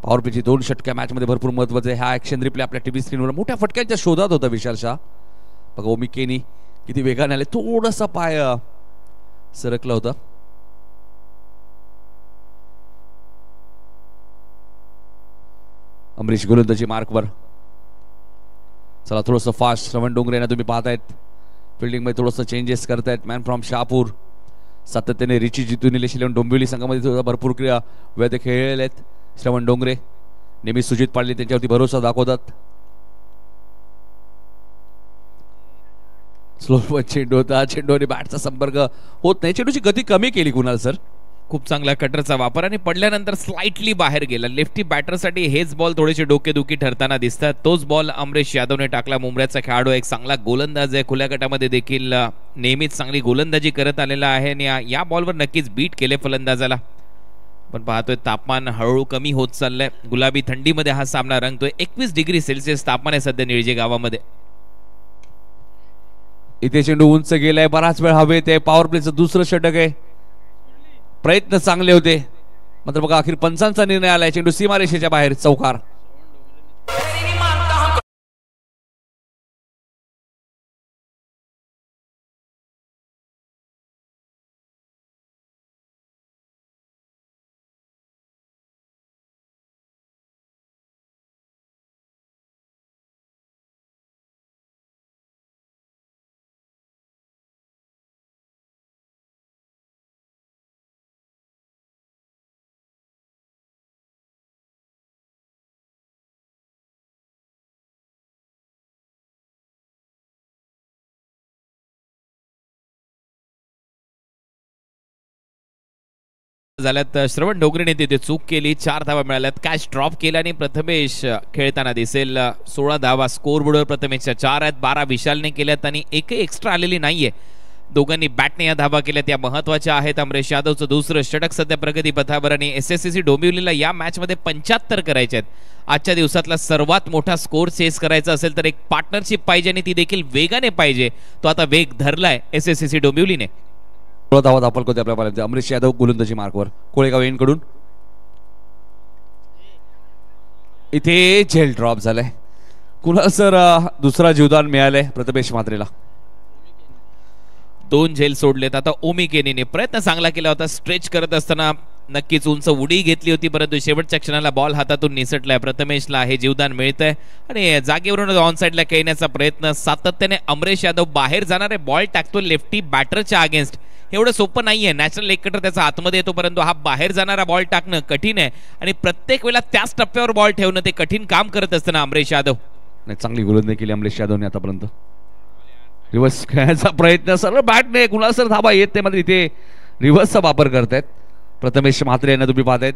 पॉवर प्लेची 2 षटक्या मॅच मध्ये भरपूर महत्वाचे. हा ऍक्शन रिप्ले आपल्या टीव्ही स्क्रीनवर मोठ्या फटक्यांच्या शोधात होता विशाल शाह. बघा ओमी केनी किती वेगाने आले. थोडासा पाय सरकला होता. अमरीश गोलंदाजी मार्कवर. चला थोडंसं फास्ट. श्रवण डोंगरे यांना तुम्ही पाहतायत. फिल्डिंग मध्ये थोडंसं चेंजेस करतायत. Man from Shahapur. सातत्याने रिची जितू निलेश डोंबिवली संघामध्ये भरपूर वेळ ते खेळलेले आहेत. श्रवण डोंगरे नेहमी सुजित पाडले त्यांच्यावरती भरोसा दाखवतात. स्लो चेंडू होता. चेंडू आणि बॅटचा संपर्क होत नाही. चेंडूची गती कमी केली कुणाल सर. खूप चांगला कटरचा वापर आणि पडल्यानंतर स्लाइटली बाहेर गेला. लेफ्टी बॅटरसाठी हेच बॉल थोडेसे डोकेदुखी ठरताना दिसतात. तोच बॉल अमरेश यादवने टाकला. मुंबईचा खेळाडू एक चांगला गोलंदाज आहे. खुल्या गटामध्ये देखील नेहमीच चांगली गोलंदाजी करत आलेला आहे आणि या बॉलवर नक्कीच बीट केले फलंदाजाला. पण पाहतोय तापमान हळूहळू कमी होत चाललंय. गुलाबी थंडीमध्ये हा सामना रंगतोय. 21 डिग्री सेल्सिअस तापमान आहे सध्या निळजे गावामध्ये. इथे चेंडू उंच गेलाय, बराच वेळ हवेत आहे. पॉवर प्लेचं दुसरं षटक आहे. प्रयत्न चांगले होते मात्र बघा अखेर पंचांचा निर्णय आलाय. चेंडू सीमारेषेच्या बाहेर, चौकार. झाल्यात. श्रवण डोगरेने तिथे चूक केली, 4 धावा मिळाल्यात. कॅच ड्रॉप केला आणि प्रथमेश खेळताना दिसेल. 16 धावा स्कोर बोर्डवर प्रथमेशच्या 4 आहेत, 12 विशालने केल्यात आणि एकही एक्स्ट्रा आलेली नाहीये. दोघांनी बॅटने या धावा केल्यात, या महत्वाच्या आहेत. अमरेश यादवचं दुसरं षटक सध्या प्रगती पथावर आणि एसएससीसी डोंबिवलीला या मॅच मध्ये 75 करायचे आहेत. आजच्या दिवसातला सर्वात मोठा स्कोर चेस करायचा असेल तर एक पार्टनरशिप पाहिजे आणि ती देखील वेगाने पाहिजे. तो आता वेग धरलाय एसएससीसी डोंबिवलीने. धावा दाखल करते आपल्या पाल्यात. अमरेश यादव गोलंदाजी मार्कवर. कोळेगाव यांकडून इथे झेल ड्रॉप झालाय. कुणाला सर दुसरा जीवदान मिळालंय प्रथमेश म्हात्रेला. 2 झेल सोडलेत. आता ओमी केनीने प्रयत्न चांगला केला होता. स्ट्रेच करत असताना नक्कीच उंच उडी घेतली होती परंतु शेवटच्या क्षणाला बॉल हातातून निसटलाय. प्रथमेशला हे जीवदान मिळतंय आणि जागेवरून ऑन साइडला खेळण्याचा प्रयत्न सातत्याने अमरेश यादव बाहेर जाणारे बॉल टाकतो लेफ्टी बॅटरच्या अगेन्स्ट. एवढं सोपं नाहीये. नॅचरल लेग कटर त्याचा आतमध्ये येतो परंतु हा बाहेर जाणारा बॉल टाकणं कठीण आहे आणि प्रत्येक वेळेला त्याच टप्प्यावर बॉल ठेवणं ते कठीण काम करत असताना अमरेश यादव. चांगली गोलंदाजी केली अमरेश यादवने आतापर्यंत. रिव्हर्स खेळण्याचा प्रयत्न, सरळ बॅटने कुणाला सर धाबा येत नाही मात्र इथे रिव्हर्सचा वापर करतायत प्रथमेश म्हात्रे यांना तुम्ही पाहतायत.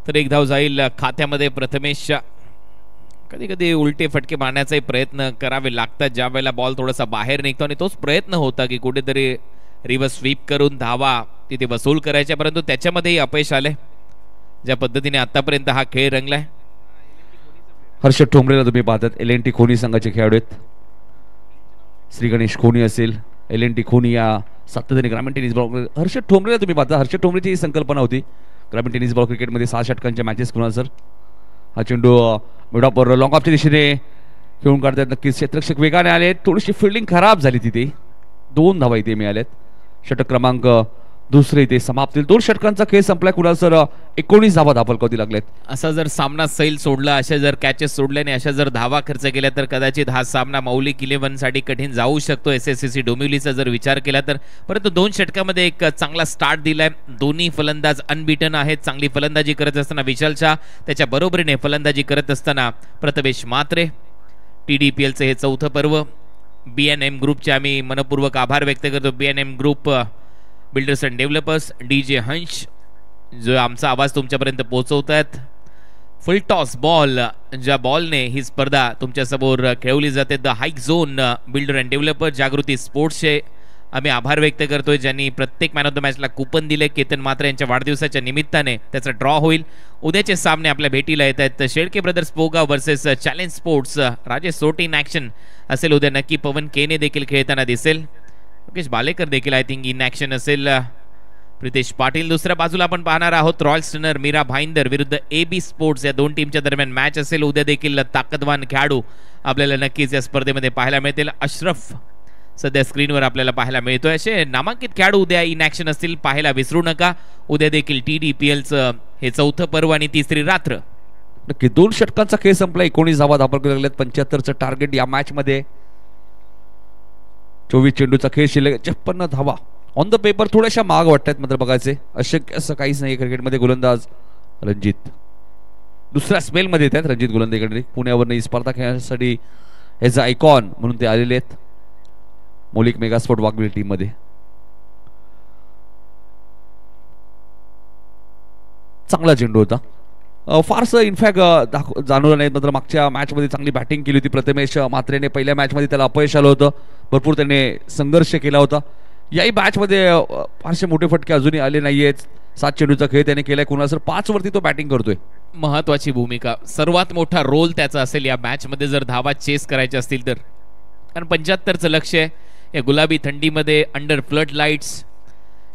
तर एक धाव जाईल खात्यामध्ये प्रथमेशच्या. कधी कधी उलटे फटके मारण्याचाही प्रयत्न करावे लागतात ज्या वेळेला बॉल थोडासा बाहेर निघतो आणि तोच प्रयत्न होता की कुठेतरी रिव्हर्स स्वीप करून धावा तिथे वसूल करायच्या परंतु त्याच्यामध्येही अपयश आले. ज्या पद्धतीने आतापर्यंत हा खेळ रंगलाय. हर्षद ठोंबरेला तुम्ही पाहतात. एल.एन.टी. खोनी संघाचे खेळाडू आहेत. श्री गणेश खोनी असेल, एल.एन.टी. खोनी या सातत्याने ग्रामीण टेनिस बॉल. हर्षद ठोंबरेला तुम्ही पाहता. हर्षद ठोंबरेची ही संकल्पना होती ग्रामीण टेनिस बॉल क्रिकेटमध्ये 6 षटकांच्या मॅचेस कुणाल सर. हा चेंडू मिडॉपर लॉंग ऑफच्या दिशेने खेळून काढतात. नक्कीच क्षेत्ररक्षक वेगाने आले. थोडीशी फिल्डिंग खराब झाली तिथे. 2 धावा इथे मिळाल्यात. षटक क्रमांक दुसरे इथे समाप्त. 2 षटकांचा खेळ संपलाय. कुणाल सर 19 धावा धापलकावती लागलेत. असा जर सामना सैल सोडला, अशा जर कॅचेस सोडल्या आणि अशा जर धावा खर्च केल्या तर कदाचित हा सामना मौलिक 11 साठी कठीण जाऊ शकतो एसएससीसी डोंबिवलीचा जर विचार केला तर. परंतु 2 षटकामध्ये एक चांगला स्टार्ट दिलाय. दोन्ही फलंदाज अनबीटन आहेत. चांगली फलंदाजी करत असताना विशालच्या त्याच्या बरोबरीने फलंदाजी करत असताना प्रथमेश म्हात्रे. TDPLचं हे 4थं पर्व. BNM ग्रुपचे आम्ही मनपूर्वक आभार व्यक्त करतो. BNM group builders and developers, DJ हंश जो आमचा आवाज तुमच्यापर्यंत पोहोचवतात. फुल टॉस बॉल ज्या बॉलने ही स्पर्धा तुमच्यासमोर खेळवली जाते. The hike zone builder and developer, Jagruti स्पोर्ट्सचे आम्ही आभार व्यक्त करतोय ज्यांनी प्रत्येक मॅन ऑफ द मॅचला कुपन दिले. केतन म्हात्रे यांच्या वाढदिवसाच्या निमित्ताने त्याचा ड्रॉ होईल. उद्याचे सामने आपल्या भेटीला येत आहेत. Shelke brothers Poga versus challenge sports. Rajesh Soti in action असेल उद्या नक्की. पवन केने देखील खेळताना दिसेल. मुकेश बालेकर देखील आय थिंक इन ॲक्शन असेल. प्रितेश पाटील. दुसऱ्या बाजूला आपण पाहणार आहोत रॉयल स्टनर मीरा भाईंदर विरुद्ध AB स्पोर्ट्स. या 2 टीमच्या दरम्यान मॅच असेल उद्या. देखील ताकदवान खेळाडू आपल्याला नक्कीच या स्पर्धेमध्ये पाहायला मिळतील. अशरफ सध्या स्क्रीनवर आपल्याला पाहायला मिळतोय. असे नामांकित खेळाडू उद्या इन ॲक्शन असतील, पाहायला विसरू नका. उद्या देखील TDPLचं हे 4थं पर्व आणि 3री रात्र. नक्की 2 षटकांचा खेळ संपला. 19 धावा धापल लागल्यात. 75चं टार्गेट या मॅच मध्ये. 24 चेंडूचा खेळ शिल्लक. 56 धावा ऑन द पेपर थोड्याशा माग वाटतात मात्र बघायचे अशक्य असं काहीच नाही क्रिकेटमध्ये. गोलंदाज रणजित दुसऱ्या स्पेलमध्ये येत आहेत. रणजित गोलंदाजीकडे पुण्यावरनं ही स्पर्धा खेळण्यासाठी ॲज अ आयकॉन म्हणून ते आलेले आहेत मौलिक मेगास्पोर्ट वाघबीळ टीम मध्ये. चांगला चेंडू होता. फारसं इनफॅक्ट जाणवलं नाही मात्र मागच्या मॅच मध्ये चांगली बॅटिंग केली होती प्रथमेश म्हात्रेने. पहिल्या मॅच मध्ये त्याला अपयश आलं होतं. भरपूर त्याने संघर्ष केला होता. याही मॅच मध्ये फारसे मोठे फटके अजूनही आले नाहीयेत. 7 चेंडूचा खेळ त्याने केलाय. कुणाल सर 5 वरती तो बॅटिंग करतोय. महत्वाची भूमिका, सर्वात मोठा रोल त्याचा असेल या मॅच मध्ये जर धावा चेस करायचे असतील तर. कारण 75चं लक्ष आहे या गुलाबी थंडीमध्ये अंडर फ्लड लाईट्स.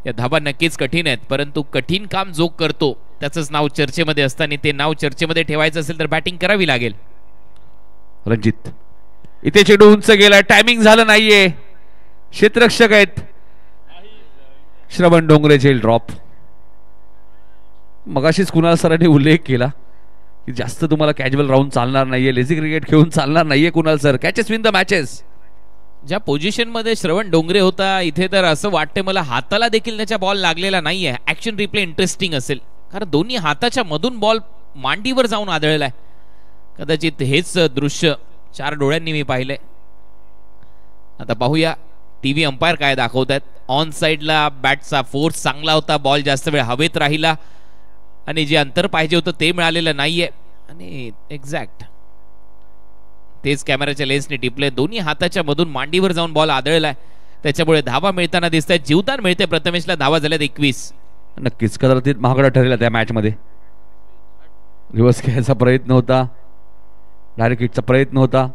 या धावा नक्कीच कठीण आहेत, परंतु कठीण काम जो करतो त्याचंच नाव चर्चेमध्ये असतं आणि ते नाव चर्चेमध्ये ठेवायचं असेल तर बॅटिंग करावी लागेल. रणजित इथे चेंडू उंच गेला, टायमिंग झालं नाहीये, क्षेत्ररक्षक आहेत श्रवण डोंगरे, झेल ड्रॉप. मगाशीच कुणाल सरांनी उल्लेख केला की जास्त तुम्हाला कॅज्युअल राऊंड चालणार नाहीये, लेझी क्रिकेट खेळून चालणार नाहीये Kunal sir, catches win the matches. ज्या पोझिशन मध्ये श्रवण डोंगरे होता इथे तर असं वाटतं मला हाताला देखील त्याच्या बॉल लागलेला नाहीये. ऍक्शन रिप्ले इंटरेस्टिंग असेल कारण दोन्ही हाताच्या मधून बॉल मांडीवर जाऊन आदळलाय. कदाचित हेच दृश्य 4 डोळ्यांनी मी पाहिलंय. आता पाहूया टीव्ही अंपायर काय दाखवतात. ऑन साइडला बॅटचा फोर्स चांगला होता, बॉल जास्त वेळ हवेत राहिला आणि जे अंतर पाहिजे होतं ते मिळालेलं नाहीये आणि एक्झॅक्ट तेच कॅमेराच्या लेन्सने टिपले. दोन्ही हाताच्या मधून मांडीवर जाऊन बॉल आदळलाय, त्याच्यामुळे धावा मिळताना दिसत आहेत. जीवदान मिळते प्रथमेशला, धावा झाल्यात 21. नक्कीच कदाचित महागडा ठरला त्या मॅच मध्ये. रिव्हर्स खेळायचा प्रयत्न होता, डायरेक्ट हिटचा प्रयत्न होता,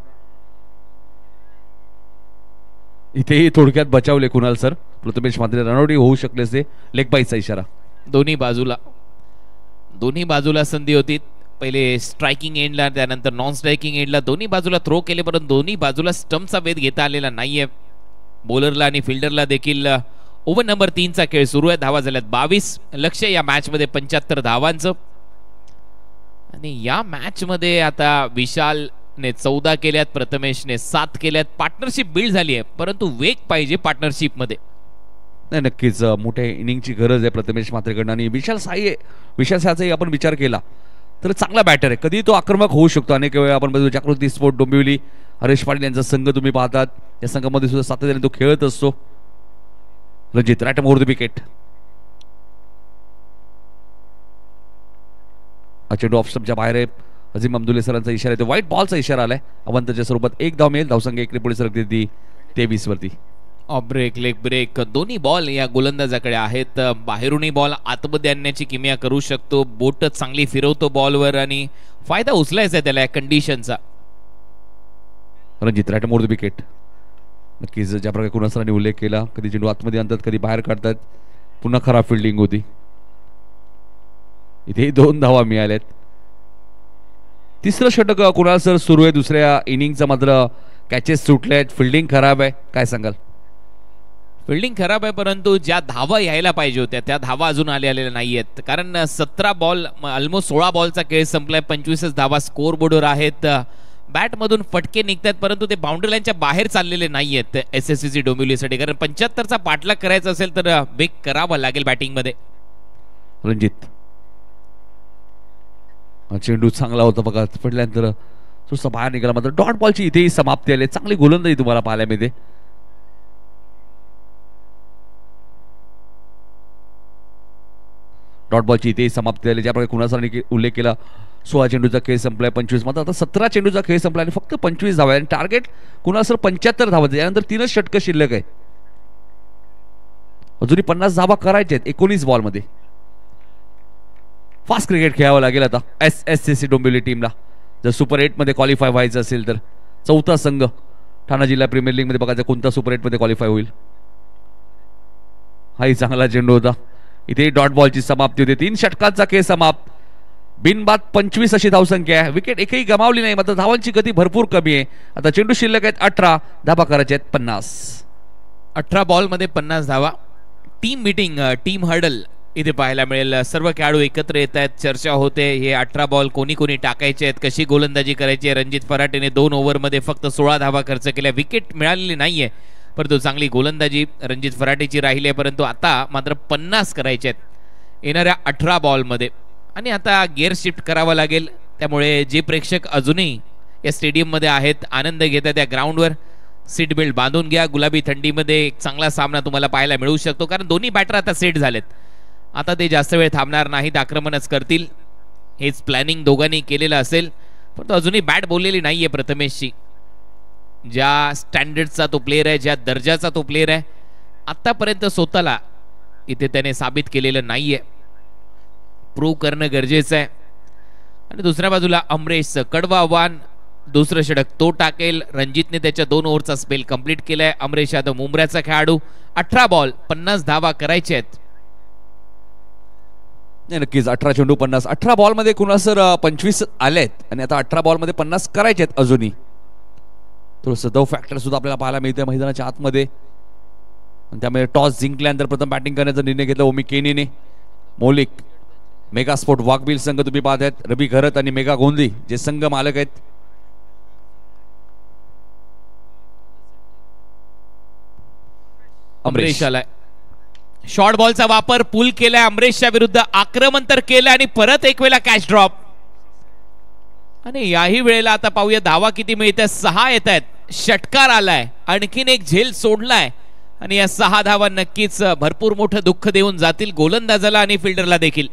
इथेही थोडक्यात बचावले कुणाल सर. प्रथमेश मात्र रनआउट होऊ शकले असते. लेग बाईचा इशारा. दोन्ही बाजूला संधी होती. पहिले स्ट्रायकिंग एंडला, त्यानंतर नॉन स्ट्रायकिंग एंडला दोन्ही बाजूला थ्रो केले, परंतु दोन्ही बाजूला स्टंपचा वेध घेता आलेला नाहीये. बॉलरला आणि फिल्डरला देखील ओव्हर नंबर 3चा खेळ सुरू आहे. धावा झाल्यात 22. लक्ष या मॅच मध्ये 75 धावांचं. आणि या मॅच मध्ये आता विशालने 14 केल्यात, प्रथमेशने 7 केल्यात. पार्टनरशिप बिल्ड झाली आहे, परंतु वेग पाहिजे पार्टनरशिप मध्ये. नाही नक्कीच मोठ्या इनिंगची गरज आहे प्रथमेश मात्रेकडनं. आणि विशाल साईचाही आपण विचार केला तर चांगला बॅटर आहे, कधी तो आक्रमक होऊ शकतो. अनेक वेळा आपण बघतो जागृती स्पोर्ट डोंबिवली, हरेश पाटील यांचा संघ तुम्ही पाहतात, या संघामध्ये सुद्धा सातत्याने तो खेळत असतो. Ranjit right over the wicket. चेंडू ऑफ स्टंपच्या बाहेर आहे. अझीम अब्दुल्ले सरांचा इशारा आहे, व्हाईट बॉलचा इशारा आलाय. अवंतच्या स्वरूपात 1 धाव मिळेल. धावसंख्या 1 पुढे सरकते ती 23 वरती. ऑफ ब्रेक, लेग ब्रेक दोन्ही बॉल या गोलंदाजाकडे आहेत. बाहेरूनही बॉल आतमध्ये आणण्याची किमया करू शकतो. बोट चांगली फिरवतो बॉलवर आणि फायदा उचलायचा आहे त्याला या कंडिशनचा. Ranjit right over the wicket. नक्कीच ज्या प्रकारे कुणाल सरांनी उल्लेख केला, कधी चेंडू आतमध्ये आणतात, कधी बाहेर काढतात. पुन्हा खराब फिल्डिंग होती. इथे 2 धावा मिळाल्यात. तिसरं षटक कुणाल सर सुरू आहे. दुसऱ्या इनिंगचा मात्र कॅचेस सुटले आहेत, फिल्डिंग खराब आहे, काय सांगाल? फिल्डिंग खराब आहे, परंतु ज्या धावा यायला पाहिजे होत्या त्या धावा अजून आलेल्या नाहीयेत. कारण 17 बॉल ऑलमोस्ट 16 बॉलचा खेळ संपलाय. 25 धावा स्कोर बोर्डवर आहेत. बॅट मधून फटके निघतात, परंतु ते बाउंड्री लाईनच्या बाहेर चाललेले नाहीयेत एसएससी डोंबिवलीसाठी. कारण 75चा पाठलाग करायचा असेल तर वेग करावा लागेल बॅटिंग मध्ये. रणजित चेंडू चांगला होता बघा, पडल्यानंतर थोडासा बाहेर निघाला, मात्र डॉट बॉलची इथेही समाप्ती आली. चांगली गोलंदाजी तुम्हाला पाहायला मिळते. डॉट बॉलची इथेही समाप्ती झाली. ज्याप्रकारे कुणाल सरांनी उल्लेख केला, 16 चेंडूचा खेळ संपलाय, 25 मात्र आता 17 चेंडूचा खेळ संपला आणि फक्त 25 धावा आहे. टार्गेट कुणाल सर 75 धावा. यानंतर 3च षटकं शिल्लक आहे. अजूनही 50 धावा करायच्या आहेत 19 बॉल मध्ये. फास्ट क्रिकेट खेळावं लागेल आता एसएससी डोंबिवली टीमला जर सुपर 8 मध्ये क्वालिफाय व्हायचं असेल तर. 4था संघ ठाणा जिल्हा प्रीमियर लीग मध्ये बघायचं कोणता सुपर 8 मध्ये क्वालिफाय होईल. हाही चांगला चेंडू होता. इथे डॉट बॉलची समाप्ती होते. 3 षटकांचा खेळ समाप्त. बिनबाद 25 अशी धावसंख्या आहे. विकेट एकही गमावली नाही, मात्र धावांची गती भरपूर कमी आहे. आता चेंडू शिल्लक आहेत 18, धाबा करायचे आहेत 50. 18 बॉल मध्ये 50 धावा. टीम मीटिंग, टीम हर्डल इथे पाहायला मिळेल. सर्व खेळाडू एकत्र येत आहेत, चर्चा होते. हे 18 बॉल कोणी कोणी टाकायचे आहेत, कशी गोलंदाजी करायची आहे. रणजित फराटेने 2 ओव्हरमध्ये फक्त 16 धावा खर्च केल्या. विकेट मिळालेली नाहीये, परंतु चांगली गोलंदाजी रणजित फराटेची राहिली आहे. परंतु आता मात्र 50 करायचे आहेत येणाऱ्या 18 बॉलमध्ये. आणि आता गिअर शिफ्ट करावा लागेल. त्यामुळे जे प्रेक्षक अजूनही या स्टेडियममध्ये आहेत, आनंद घेतात या ग्राउंडवर, सीट बेल्ट बांधून घ्या. गुलाबी थंडीमध्ये एक चांगला सामना तुम्हाला पाहायला मिळू शकतो. कारण दोन्ही बॅटर आता सेट झालेत. आता ते जास्त वेळ थांबणार नाहीत, आक्रमणच करतील. हेच प्लॅनिंग दोघांनी केलेलं असेल. परंतु अजूनही बॅट बोललेली नाहीये प्रथमेशची. ज्या स्टँडर्डचा तो प्लेअर आहे, ज्या दर्जाचा तो प्लेअर आहे, आतापर्यंत स्वतःला इथे त्याने साबित केलेलं नाहीये. प्रूव्ह करणं गरजेचं आहे. आणि दुसऱ्या बाजूला अमरेश कडवं आव्हान, दुसरं षटक तो टाकेल. रणजितने त्याच्या 2 ओव्हरचा स्पेल कंप्लीट केलाय. अमरेश यादव मुंबऱ्याचा खेळाडू. 18 बॉल 50 धावा करायचे आहेत. नाही नक्कीच 18 चेंडू 50. 18 बॉल मध्ये कुणा सर 25 आलेत आणि आता 18 बॉल मध्ये 50 करायचे आहेत अजूनही. थोडंसं दव फॅक्टर सुद्धा आपल्याला पाहायला मिळतंय मैदानाच्या आतमध्ये. त्यामुळे टॉस जिंकल्यानंतर प्रथम बॅटिंग करण्याचा निर्णय घेतला ओमी केनीने. मौलिक मेगा स्पोर्ट वाघबील संघ तुम्ही पाहत आहेत. रवी घरत आणि मेगा गोंदी जे संघ मालक आहेत. अमरेश आलाय. शॉर्ट बॉलचा वापर पुल केलाय. अमरेशच्या विरुद्ध आक्रमण तर केलं आणि परत एक वेळा कॅच ड्रॉप. आणि याही वेळेला आता पाहूया धावा किती मिळते. 6 येत आहेत. षटकार आलाय. आणखीन एक झेल सोडलाय आणि या 6 धावा नक्कीच भरपूर मोठं दुःख देऊन जातील गोलंदाजाला आणि फिल्डरला देखील.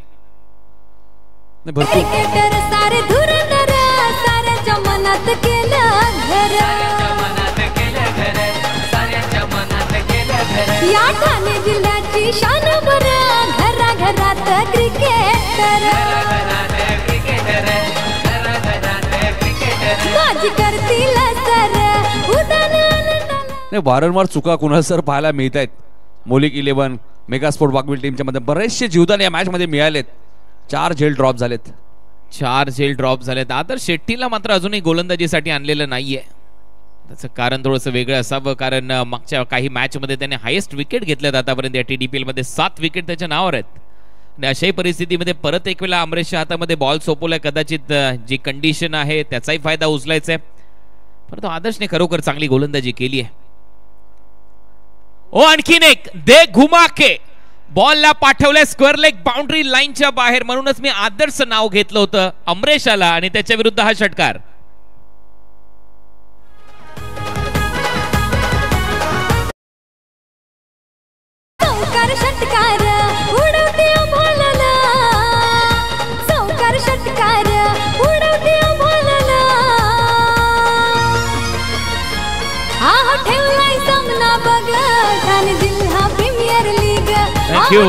या ठाणे जिल्ह्याची शान बरं घराघरात क्रिकेटर माझी करतील सर नाही वारंवार चुका कुणाल सर पाहायला मिळत आहेत. मौलिक 11 मेगा स्पोर्ट वाघबील टीमच्या मध्ये बरेचसे जीवदान या मॅच मध्ये मिळालेत. 4 झेल ड्रॉप झालेत. 4 झेल ड्रॉप झालेत. आदर्श शेट्टीला मात्र अजूनही गोलंदाजीसाठी आणलेलं नाहीये. त्याचं कारण थोडंसं वेगळं असावं, कारण मागच्या काही मॅच मध्ये त्याने हायेस्ट विकेट घेतल्यात आतापर्यंत या TDPL मध्ये. 7 विकेट त्याच्या नावावर आहेत. आणि अशाही परिस्थितीमध्ये परत एक वेळा अमरेशच्या हातामध्ये बॉल सोपवलाय. कदाचित जी कंडिशन आहे त्याचाही फायदा उचलायचा आहे. परंतु आदर्शने खरोखर चांगली गोलंदाजी केली आहे. ओ आणखीन एक दे घुमाके बॉलला पाठवलंय स्क्वेअर लेग बाउंड्री लाईनच्या बाहेर. म्हणूनच मी आदर्शचं नाव घेतलं होतं. अमरेश आला आणि त्याच्या विरुद्ध हा षटकार. षटकार उडवते बोलला चौकार षटकार उडवते बोलला हा ठेवलाय सामना बघ ठाणे जिल्हा प्रीमियर लीग. थँक्यू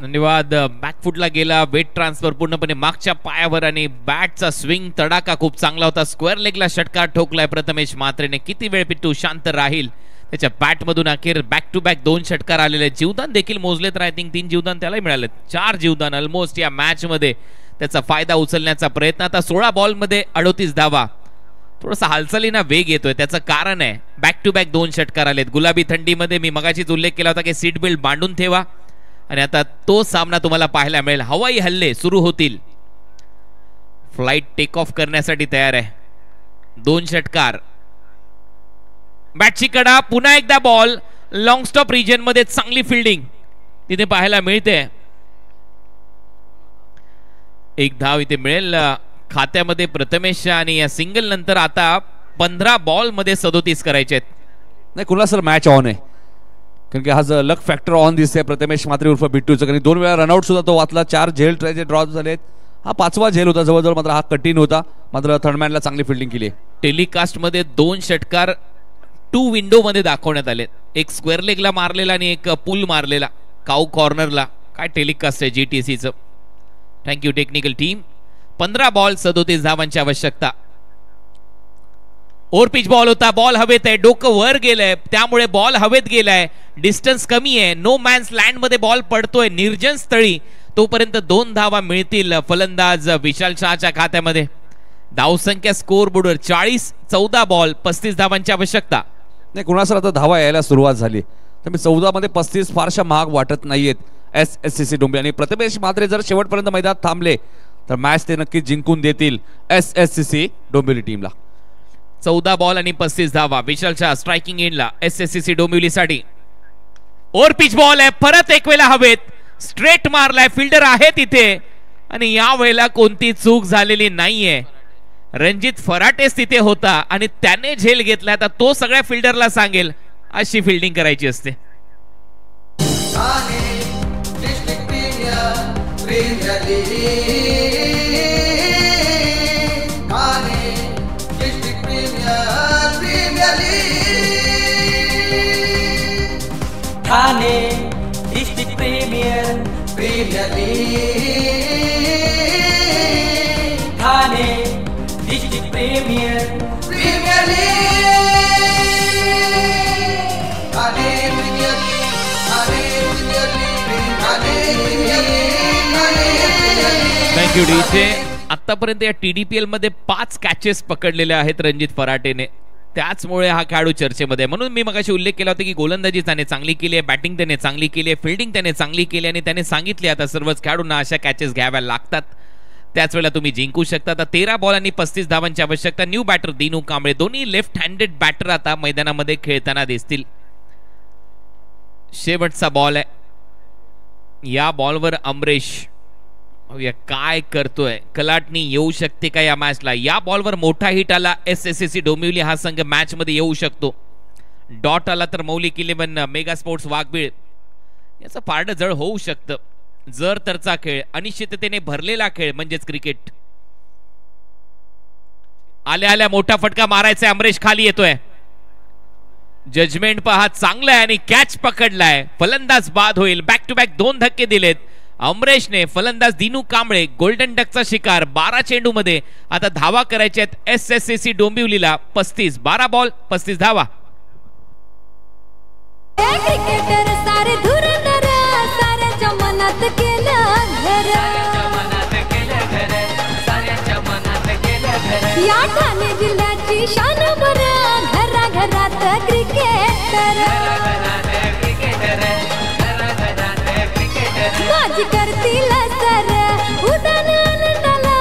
धन्यवाद. बॅकफुटला गेला. वेट ट्रान्सफर पूर्णपणे मागच्या पायावर आणि बॅटचा स्विंग तडाखा खूप चांगला होता. स्क्वेअर लेगला षटकार ठोकलाय प्रथमेश म्हात्रेने. किती वेळ पिट्टू शांत राहील. त्याच्या बॅट मधून अखेर बॅक टू बॅक 2 षटकार आलेले. जीवदान देखील मोजले तर आय थिंक 3 जीवदान त्यालाही मिळाले. 4 जीवदान ऑलमोस्ट या मॅच मध्ये त्याचा फायदा उचलण्याचा प्रयत्न. आता 16 बॉल मध्ये 38 धावा. थोडासा हालचालीना वेग येतोय. त्याचं कारण आहे बॅक टू बॅक 2 षटकार आलेत. गुलाबी थंडीमध्ये मी मगाशीच उल्लेख केला होता की सीट बेल्ट बांधून ठेवा. आणि आता तो सामना तुम्हाला पाहायला मिळेल. हवाई हल्ले सुरू होतील. फ्लाइट टेक ऑफ करण्यासाठी तयार आहे. 2 षटकार. बॅटची कडा. पुन्हा एकदा बॉल. लॉंग स्टॉप रिजन मध्ये चांगली फिल्डिंग तिथे पाहायला मिळते. एक धाव इथे मिळेल खात्यामध्ये प्रथमेशच्या. आणि या सिंगल नंतर आता 15 बॉल मध्ये 37 करायचे आहेत. नाही कुणाला सर मॅच ऑन आहे, कारण की हा लक फॅक्टर ऑन दिसतोय प्रथमेश म्हात्रे उर्फ बिट्टूचं. कारण 2 वेळा रनआउट सुद्धा तो वाचला. 4 झेल ट्रायचे ड्रॉप झालेत. हा 5वा झेल होता जवळजवळ. मात्र हा कठीण होता. मात्र थर्डमॅनला चांगली फिल्डिंग केली. टेलिकास्ट मध्ये 2 षटकार 2 विंडो मध्ये दाखवण्यात आले. एक स्क्वेअर लेगला मारलेला आणि एक पुल मारलेला काऊ कॉर्नरला. काय टेलिकास्ट आहे GTCचं. Thank you technical team. 15 बॉल 37 धावांची आवश्यकता. ओव्हर पिच बॉल होता. बॉल हवेत आहे. डोकं वर गेलंय त्यामुळे बॉल हवेत गेलाय. डिस्टन्स कमी आहे. नो मॅन्स लँड मध्ये बॉल पडतोय निर्जन स्थळी. तोपर्यंत 2 धावा मिळतील फलंदाज विशाल शहाच्या खात्यामध्ये. धावसंख्या स्कोर बोर्डवर 40. 14 बॉल 35 धावांची आवश्यकता. नाही कुणा सर आता धावा यायला सुरुवात झाली. तर 14 मध्ये 35 फारशा महाग वाटत नाहीयेत SSCC डोंबिवली. आणि प्रथमेश म्हात्रे जर शेवटपर्यंत मैदानात थांबले तर मॅच ते नक्की जिंकून देतील SSCC डोंबिवली टीमला. 14 बॉल आणि 35 धावा. विशाल शहा स्ट्रायकिंग एंडला SSCC डोंबिवलीसाठी. ओव्हर पिच बॉल आहे. परत एक वेळा हवेत. स्ट्रेट मारलाय. फिल्डर आहे तिथे आणि या वेळेला कोणती चूक झालेली नाहीये. रणजित फराटेस तिथे होता आणि त्याने झेल घेतला. आता तो सगळ्या फिल्डरला सांगेल अशी फिल्डिंग करायची असते. Thane district premier league Premier. Premier League. Ane Premier League. Ane Premier League. Ane Premier League. Ane Premier League. Thank you DJ. आतापर्यंत या TDPL मध्ये 5 कॅचेस पकडलेले आहेत रणजित फराटेने, त्याचमुळे हा खेळाडू चर्चेमध्ये. म्हणून मी मगाशी उल्लेख केला होता की गोलंदाजी त्याने चांगली केली आहे, बॅटिंग त्याने चांगली केली आहे, फिल्डिंग त्याने चांगली केली आणि त्याने सांगितले आता सर्वच खेळाडूंना अशा कॅचेस घ्याव्या लागतात, त्याच वेळेला तुम्ही जिंकू शकता. आता 13 बॉल आणि 35 धावांची आवश्यकता. न्यू बॅटर दिनू कांबळे, दोन्ही लेफ्ट हँडेड बॅटर आता मैदानामध्ये खेळताना दिसतील. शेवटचा बॉल आहे, या बॉलवर अमरेश काय करतोय, कलाटणी येऊ शकते का या मॅचला. या बॉलवर मोठा हिट आला, SSC डोंबिवली हा संघ मॅच मध्ये येऊ शकतो. डॉट आला तर मौलिक 11 मेगा स्पोर्ट्स वाघबीळ याचं पारडं जड होऊ शकतं. जर तरचा खेळ, अनिश्चिततेने भरलेला खेळ म्हणजेच क्रिकेट. आल्या आल्या मोठा फटका मारायचा, अमरेश खाली येतोय. जजमेंट पहा चांगलं आहे आणि कॅच पकडलाय, फलंदाज बाद होईल. बॅक टू बॅक 2 धक्के दिलेत अमरेशने. फलंदाज दिनू कांबळे गोल्डन डकचा शिकार. 12 चेंडू मध्ये आता धावा करायच्या आहेत SSC डोंबिवलीला. 35, 12 बॉल 35 धावा. क्रिकेटर सारे धुरंधर साऱ्याच्या मनात केलं घर. या ठाणे जिल्ह्याची शान बरं, घराघरात क्रिकेटर. माझी करतील सर उदान आनंदाला,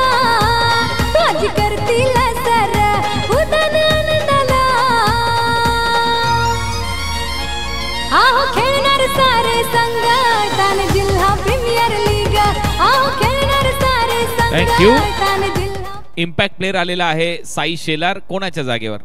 माझी करतील सर उदान आनंदाला. आहो खेळणार सारे संघ ठाणे जिल्हा प्रीमियर लीग. आहो खेळणार सारे संघ Thank you. ठाणे जिल्हा. इम्पॅक्ट प्लेअर आलेला आहे साई शेलार. कोणाच्या जागेवर?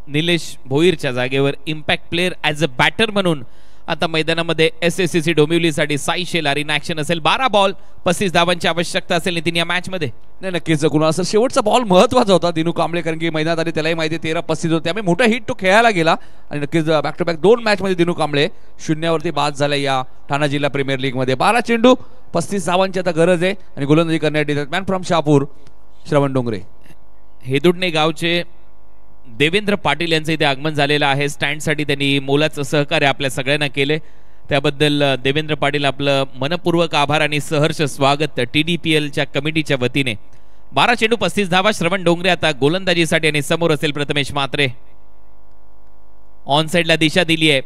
निलेश भोईरच्या जागेवर impact player as a batter म्हणून आता मैदानामध्ये SSC डोंबिवलीसाठी साई शेलार इन ऍक्शन असेल. 12 बॉल 35 धावांची आवश्यकता असेल नितीन या मॅच मध्ये. नाही नक्कीच कुणाल सर, शेवटचा बॉल महत्वाचा होता दिनू कांबळे, कारण की मैदानात आले त्यालाही माहिती 13-35 होते, त्यामुळे मोठा हिट तो खेळायला गेला आणि नक्कीच बॅक टू बॅक 2 मॅच मध्ये दिनू कांबळे 0वरती बाद झाला या ठाणा जिल्हा प्रीमियर लीग मध्ये. 12 चेंडू 35 धावांची आता गरज आहे आणि गोलंदाजी करण्यासाठी मॅन फ्रॉम शहापूर श्रवण डोंगरे. हेदुडणे गावचे देवेंद्र पाटील यांचं इथे आगमन झालेलं आहे. स्टँडसाठी त्यांनी मोलाचं सहकार्य आपल्या सगळ्यांना केले, त्याबद्दल देवेंद्र पाटील आपलं मनपूर्वक आभार आणि सहर्ष स्वागत TDPLच्या कमिटीच्या वतीने. 12 चेंडू 35 धावा. श्रवण डोंगरे आता गोलंदाजीसाठी आणि समोर असेल प्रथमेश म्हात्रे. ऑन साइडला दिशा दिली आहे,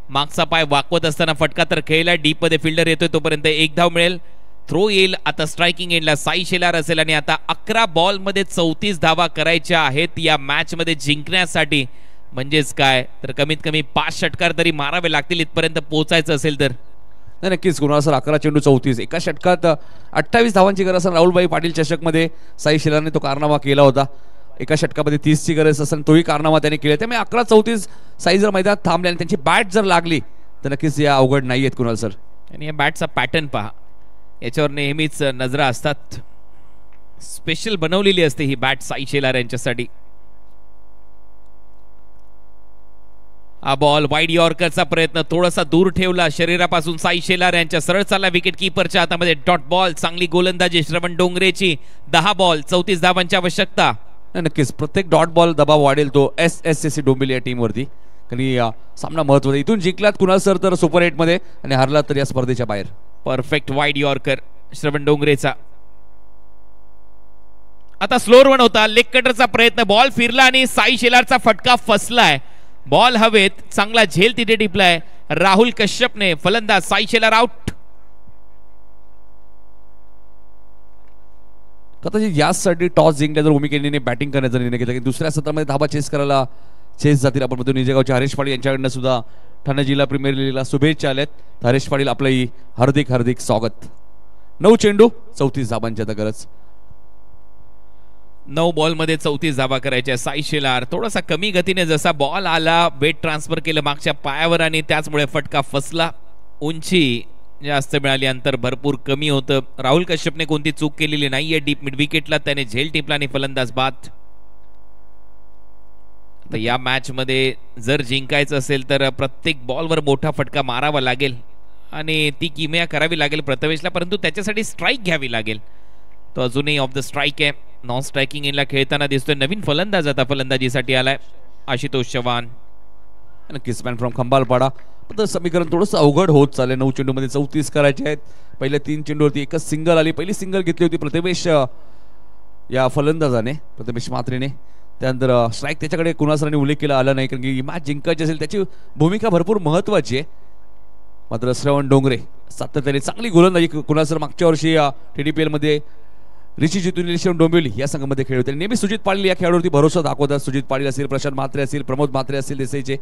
मागचा पाय वाकवत असताना फटका तर खेळला. डीप मध्ये फिल्डर येतोय, तोपर्यंत 1 धाव मिळेल. थ्रो येईल आता स्ट्रायकिंग एंडला साई शेलार असेल आणि आता 11 बॉल मध्ये 34 धावा करायच्या आहेत या मॅच मध्ये जिंकण्यासाठी. म्हणजेच काय तर कमीत कमी 5 षटकार तरी मारावे लागतील इथपर्यंत पोहोचायचं असेल तर. नाही नक्कीच कुणाल सर, 11 चेंडू 34, एका षटकात 28 धावांची गरज असेल. राहुलभाई पाटील चषक मध्ये साई शेलारने तो कारनामा केला होता. एका षटकामध्ये 30ची गरज असेल, तोही कारनामा त्याने केला. त्यामुळे 11-34 साई जर मैदानात थांबले आणि त्यांची बॅट जर लागली तर नक्कीच या अवघड नाही आहेत कुणाल सर. आणि या बॅटचा पॅटर्न पहा, याच्यावर नेहमीच नजरा असतात. स्पेशल बनवलेली असते ही बॅट साई शेलार यांच्यासाठी. हा बॉल वाईड यॉर्करचा प्रयत्न थोडासा दूर ठेवला शरीरापासून साई शेलार यांच्या. सरळ चालला विकेट कीपरच्या हातामध्ये. डॉट बॉल, चांगली गोलंदाजी श्रवण डोंगरेची. 10 बॉल 34 धावांची आवश्यकता. नक्कीच प्रत्येक डॉट बॉल दबाव वाढेल तो SSC डोंबिवली या टीमवरती, कारण सामना महत्वाचा. इथून जिंकलात कुणाल सर तर सुपर 8 मध्ये आणि हरला तर या स्पर्धेच्या बाहेर. परफेक्ट वाईड यॉर्कर श्रवण डोंगरेचा. आता स्लोअर वन होता, लेग कटरचा प्रयत्न, बॉल फिरला आणि साई शेलारचा फटका फसलाय. बॉल हवेत, चांगला झेल तिथे टिपलाय राहुल कश्यपने. फलंदाज साई शेलार आउट. कदाचित यासाठी टॉस जिंकल्या जर भूमिकेने बॅटिंग करण्याचा निर्णय घेतला की दुसऱ्या सत्रामध्ये धाबा चेस करायला चेस जातील. आपण म्हणतो निजेगावचे हरेश पाटील यांच्याकडनं सुद्धा ठाणे जिल्हा प्रीमियर लीगला शुभेच्छा आल्यात. हरेश पाटील आपलंही हार्दिक हार्दिक स्वागत. 9 चेंडू 34 धाबांची आता गरज. 9 बॉल मध्ये 34 धावा करायच्या. साई शेलार थोडासा कमी गतीने जसा बॉल आला वेट ट्रान्सफर केलं मागच्या पायावर आणि त्याचमुळे फटका फसला. उंची जास्त मिळाली, अंतर भरपूर कमी होतं. राहुल कश्यपने कोणती चूक केलेली नाहीये. डीप मिड विकेटला त्याने झेल टिपला आणि फलंदाज बाद. तर या मॅच मध्ये जर जिंकायचं असेल तर प्रत्येक बॉलवर मोठा फटका मारावा लागेल आणि ती किमया करावी लागेल प्रथमेशला, परंतु त्याच्यासाठी स्ट्राईक घ्यावी लागेल. तो अजूनही ऑफ द स्ट्राईक आहे. नॉन स्ट्रायकिंग इनला खेळताना दिसतोय. नवीन फलंदाज आता फलंदाजीसाठी आलाय आशुतोष चव्हाण. नक्कीच मॅन फ्रॉम खंबालपाडा. पण समीकरण थोडंसं अवघड होत चाललंय. 9 चेंडूमध्ये 34 करायचे आहेत. पहिल्या 3 चेंडूवरती एकच सिंगल आली. पहिली सिंगल घेतली होती प्रथमेश या फलंदाजाने, प्रथमेश मात्रेने. त्यानंतर स्ट्राईक त्याच्याकडे कुणासरांनी उल्लेख केला आला नाही, कारण की मॅच जिंकायची असेल त्याची भूमिका भरपूर महत्वाची आहे. मात्र श्रवण डोंगरे सातत्याने चांगली गोलंदाजी. कुणासर मागच्या वर्षी TDPL मध्ये ऋषी जितून डोंबिवली या संघामध्ये खेळ होते. नेहमी सुजित पाटील या खेळाडूवरती भरोसा दाखवतात. सुजित पाटील असेल, प्रशांत म्हात्रे असेल, प्रमोद म्हात्रे असेल देसाईचे.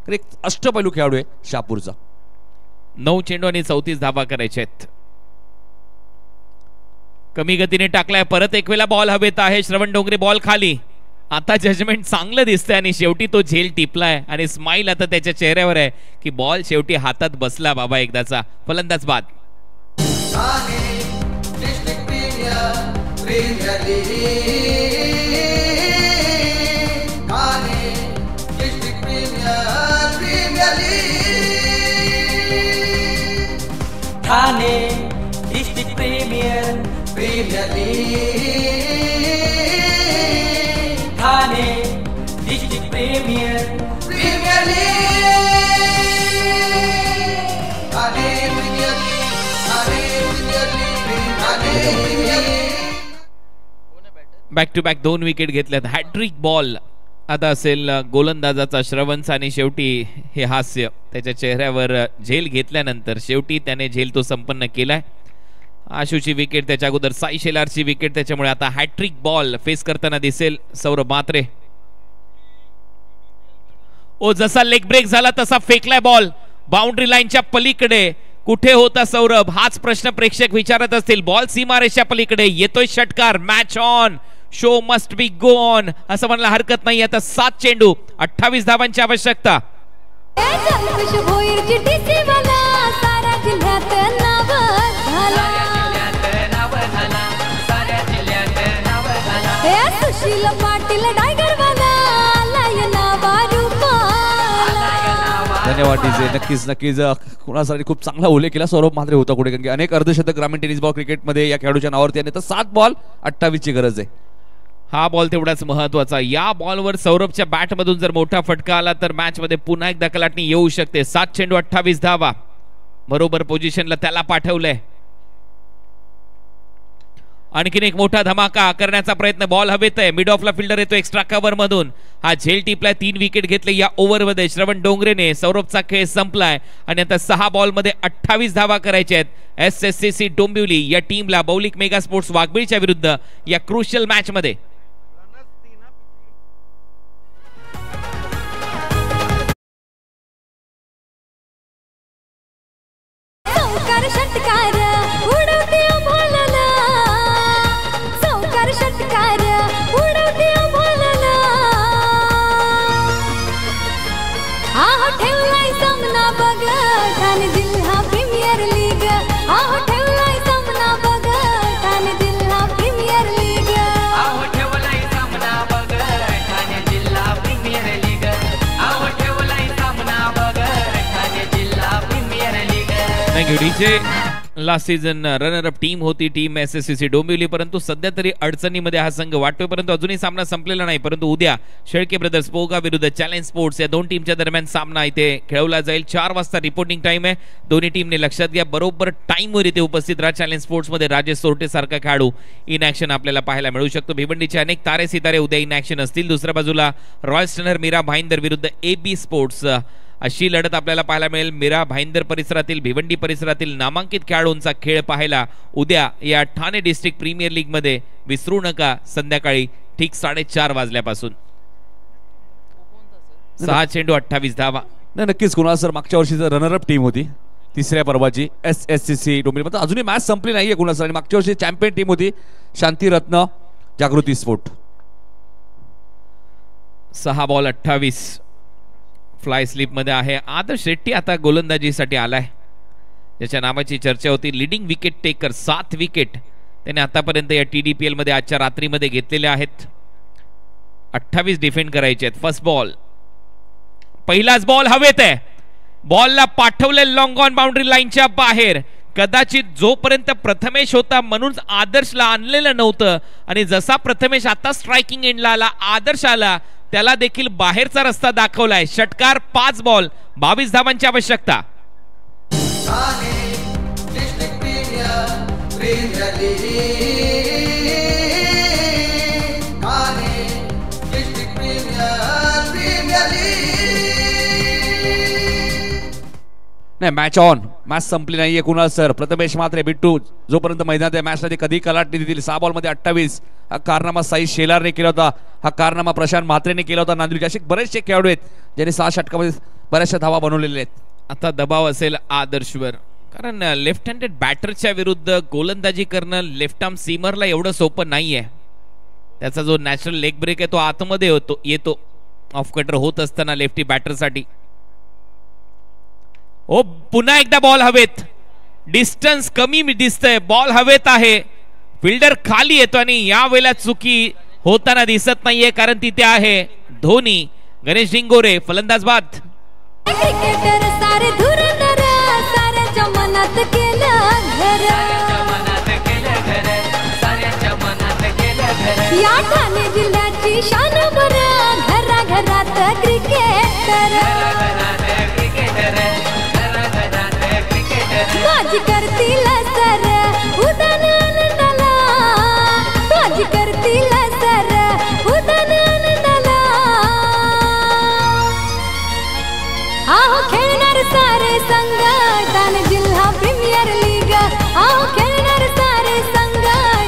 तर एक अष्टपैलू खेळाडू आहे शहापूरचा. 9 चेंडू आणि 34 धावा करायचे आहेत. कमी गतीने टाकलाय. परत एक वेळा बॉल हवेत आहे. श्रवण डोंगरे बॉल खाली. आता जजमेंट चांगलं दिसतंय आणि शेवटी तो झेल टिपलाय आणि स्माइल आता त्याच्या चेहऱ्यावर आहे की बॉल शेवटी हातात बसला बाबा एकदाचा. फलंदाज बाद. District premier league district premier league Thane district premier league Thane district premier league Thane premier league back to back 2 wicket घेतल्यात. हॅट्रिक बॉल आता असेल गोलंदाजाचा श्रवण. आणि शेवटी हे हास्य त्याच्या चेहऱ्यावर झेल घेतल्यानंतर शेवटी त्याने झेल तो संपन्न केलाय. आशूची विकेट, त्याच्या अगोदर साई शेलारची विकेट. त्याच्यामुळे आता हॅट्रिक बॉल फेस करताना दिसेल सौरभ म्हात्रे. ओ जसा लेग ब्रेक झाला तसा फेकलाय बॉल बाउंड्री लाईनच्या पलीकडे. कुठे होता सौरभ हाच प्रश्न प्रेक्षक विचारत असतील. बॉल सीमारेषा पलीकडे येतोय षटकार. Match on, show must be go on असं म्हणायला हरकत नाही. आता 7 चेंडू 28 धावांची आवश्यकता. सुशील पाटील धन्यवाद डीजे. नक्कीच कुणासाठी खूप चांगला उल्लेख केला. सौरभ म्हात्रे होता कुठे, कारण की अनेक अर्धशतक ग्रामीण टेनिस बॉल क्रिकेटमध्ये या खेळाडूच्या नावावरती आणि 7 बॉल 28 ची गरज आहे. हा बॉल तेवढाच महत्वाचा. या बॉलवर सौरभच्या बॅट मधून जर मोठा फटका आला तर मॅच मध्ये पुन्हा एकदा कलाटणी येऊ शकते. 7 चेंडू 28 धावा. बरोबर पोझिशनला त्याला पाठवलंय. आणखीन एक मोठा धमाका करण्याचा प्रयत्न. बॉल हवेत आहे. मिड ऑफला फिल्डर येतो एक्स्ट्रा कव्हर मधून. हा झेल टिपलाय. 3 विकेट घेतले या ओव्हरमध्ये श्रवण डोंगरेने. सौरभचा खेळ संपलाय आणि आता 6 बॉल मध्ये 28 धावा करायच्या आहेत. SSCC डोंबिवली या टीमला बौलिक मेगा स्पोर्ट्स वाघबीळच्या विरुद्ध या क्रुशियल मॅच मध्ये. DJ last season runner up team होती टीम SSCC डोंबिवली, परंतु सध्या तरी अडचणीमध्ये हा संघ वाटतोय. परंतु अजूनही सामना संपलेला नाही. परंतु उद्या शेळके ब्रदर्स पोगा विरुद्ध चॅलेंज स्पोर्ट्स या 2 टीमच्या दरम्यान सामना इथे खेळवला जाईल. 4 वाजता रिपोर्टिंग टाइम आहे. दोन्ही टीमने लक्षात घ्या बरोबर टाइमवर इथे उपस्थित राहा. चॅलेंज स्पोर्ट्स मध्ये राजेश सोरटे सारखा खेळाडू इन ऍक्शन आपल्याला पाहायला मिळू शकतो. भिवंडीचे अनेक तारे सितारे उद्या इन ऍक्शन असतील. दुसऱ्या बाजूला रॉयल स्टनर मीरा भाईंदर विरुद्ध AB स्पोर्ट्स अशी लढत आपल्याला पाहायला मिळेल. मीरा भाईंदर परिसरातील भिवंडी परिसरातील नामांकित खेळाडूंचा खेळ पाहायला उद्या या ठाणे डिस्ट्रिक्ट प्रीमियर लीग मध्ये विसरू नका. संध्याकाळी ठीक 4:30 वाजल्यापासून. 6 चेंडू 28 धावा. नाही नक्कीच कुणाल सर मागच्या वर्षीचं रनर अप टीम होती 3ऱ्या पर्वाची SSCC डोंबिवली. म्हणजे अजूनही मॅच संपली नाहीये कुणाल सर. आणि मागच्या वर्षी चॅम्पियन टीम होती शांती रत्न जागृती स्पोर्ट. 6 बॉल 28. फ्लाय स्लिप मध्ये आहे. आदर्श शेट्टी आता गोलंदाजीसाठी आलाय. ज्याच्या नावाची चर्चा होती. लिडिंग विकेट टेकर 7 विकेट त्याने आतापर्यंत या TDPL मध्ये आजच्या रात्रीमध्ये घेतलेल्या आहेत. 28 डिफेंड करायचे आहेत. फर्स्ट बॉल पहिलाच बॉल हवेत आहे. बॉलला पाठवले लॉंग ऑन बाउंड्री लाईनच्या बाहेर. कदाचित जोपर्यंत प्रथमेश होता म्हणून आदर्शला आणलेलं नव्हतं आणि जसा प्रथमेश आता स्ट्रायकिंग एंडला आला, आदर्श आला, त्याला देखील बाहेरचा रस्ता दाखवलाय. षटकार 5 बॉल 22 धावांची आवश्यकता. Thane district premier league, Thane district premier league. नाही, मॅच ऑन, मॅच संपली नाहीये कुणाल सर. प्रथमेश मात्रे बिट्टू जोपर्यंत मैदानात आहे मॅचला ते कधी कलाटणी देतील. 6 बॉलमध्ये 28. हा कारनामा साई शेलारने केला होता, हा कारनामा प्रशांत म्हात्रेने केला होता. नांदेडचे असे बरेचसे खेळाडू आहेत ज्यांनी 6 षटकामध्ये बऱ्याचशा धावा बनवलेल्या आहेत. आता दबाव असेल आदर्शवर, कारण लेफ्ट हँडेड बॅटरच्या विरुद्ध गोलंदाजी करणं लेफ्ट आर्म सीमरला एवढं सोपं नाहीये. त्याचा जो नॅचरल लेग ब्रेक आहे तो आतमध्ये येतो ऑफ कटर होत असताना लेफ्टी बॅटरसाठी. ओ पुन्हा एकदा बॉल हवेत, डिस्टन्स कमी दिसतंय, बॉल हवेत आहे, फिल्डर खाली येतो आणि यावेळेला चुकी होताना दिसत नाहीये कारण तिथे आहे धोनी. गणेश डिंगोरे फलंदाज बाद. क्रिकेटर सारे धुरंधर साऱ्याच्या मनात केलं घर, या ठाणे जिल्ह्याची शान बर, घराघरात क्रिकेटर, माझी करतील सर उदान आनंदाला, माझी करतील सर उदान आनंदाला. आहो खेळणार सारे संघ ठाणे जिल्हा प्रीमियर लीग, आहो खेळणार सारे संघ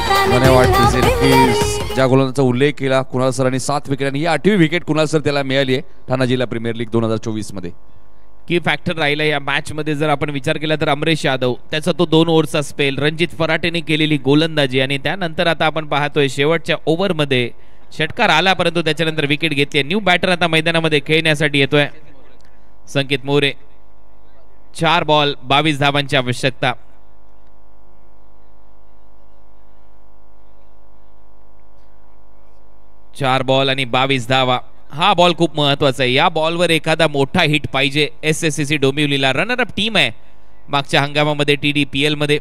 ठाणे जिल्हा प्रीमियर लीग. ज्या गोलंदाजाचा उल्लेख केला कुणाल सरांनी 7 विकेट आणि ही 8वी विकेट कुणाल सर त्याला मिळाली आहे ठाणे जिल्हा प्रीमियर लीग 2024 मध्ये. की फॅक्टर राहिला या मॅच मध्ये जर आपण विचार केला तर अमरेश यादव, त्याचा तो 2 ओव्हरचा स्पेल, रणजित फराटेने केलेली गोलंदाजी आणि त्यानंतर आता आपण पाहतोय शेवटच्या ओव्हरमध्ये षटकार आला परंतु त्याच्यानंतर विकेट घेतली. न्यू बॅटर आता मैदानामध्ये खेळण्यासाठी येतोय संकेत मोरे. 4 बॉल 22 धावांची आवश्यकता. चार बॉल आणि 22 धावा. हा बॉल खूप महत्वाचा आहे. या बॉलवर एखादा मोठा हिट पाहिजे. SSCC डोंबिवलीला रनर अप टीम आहे. मागच्या हंगामामध्ये TDPL मध्ये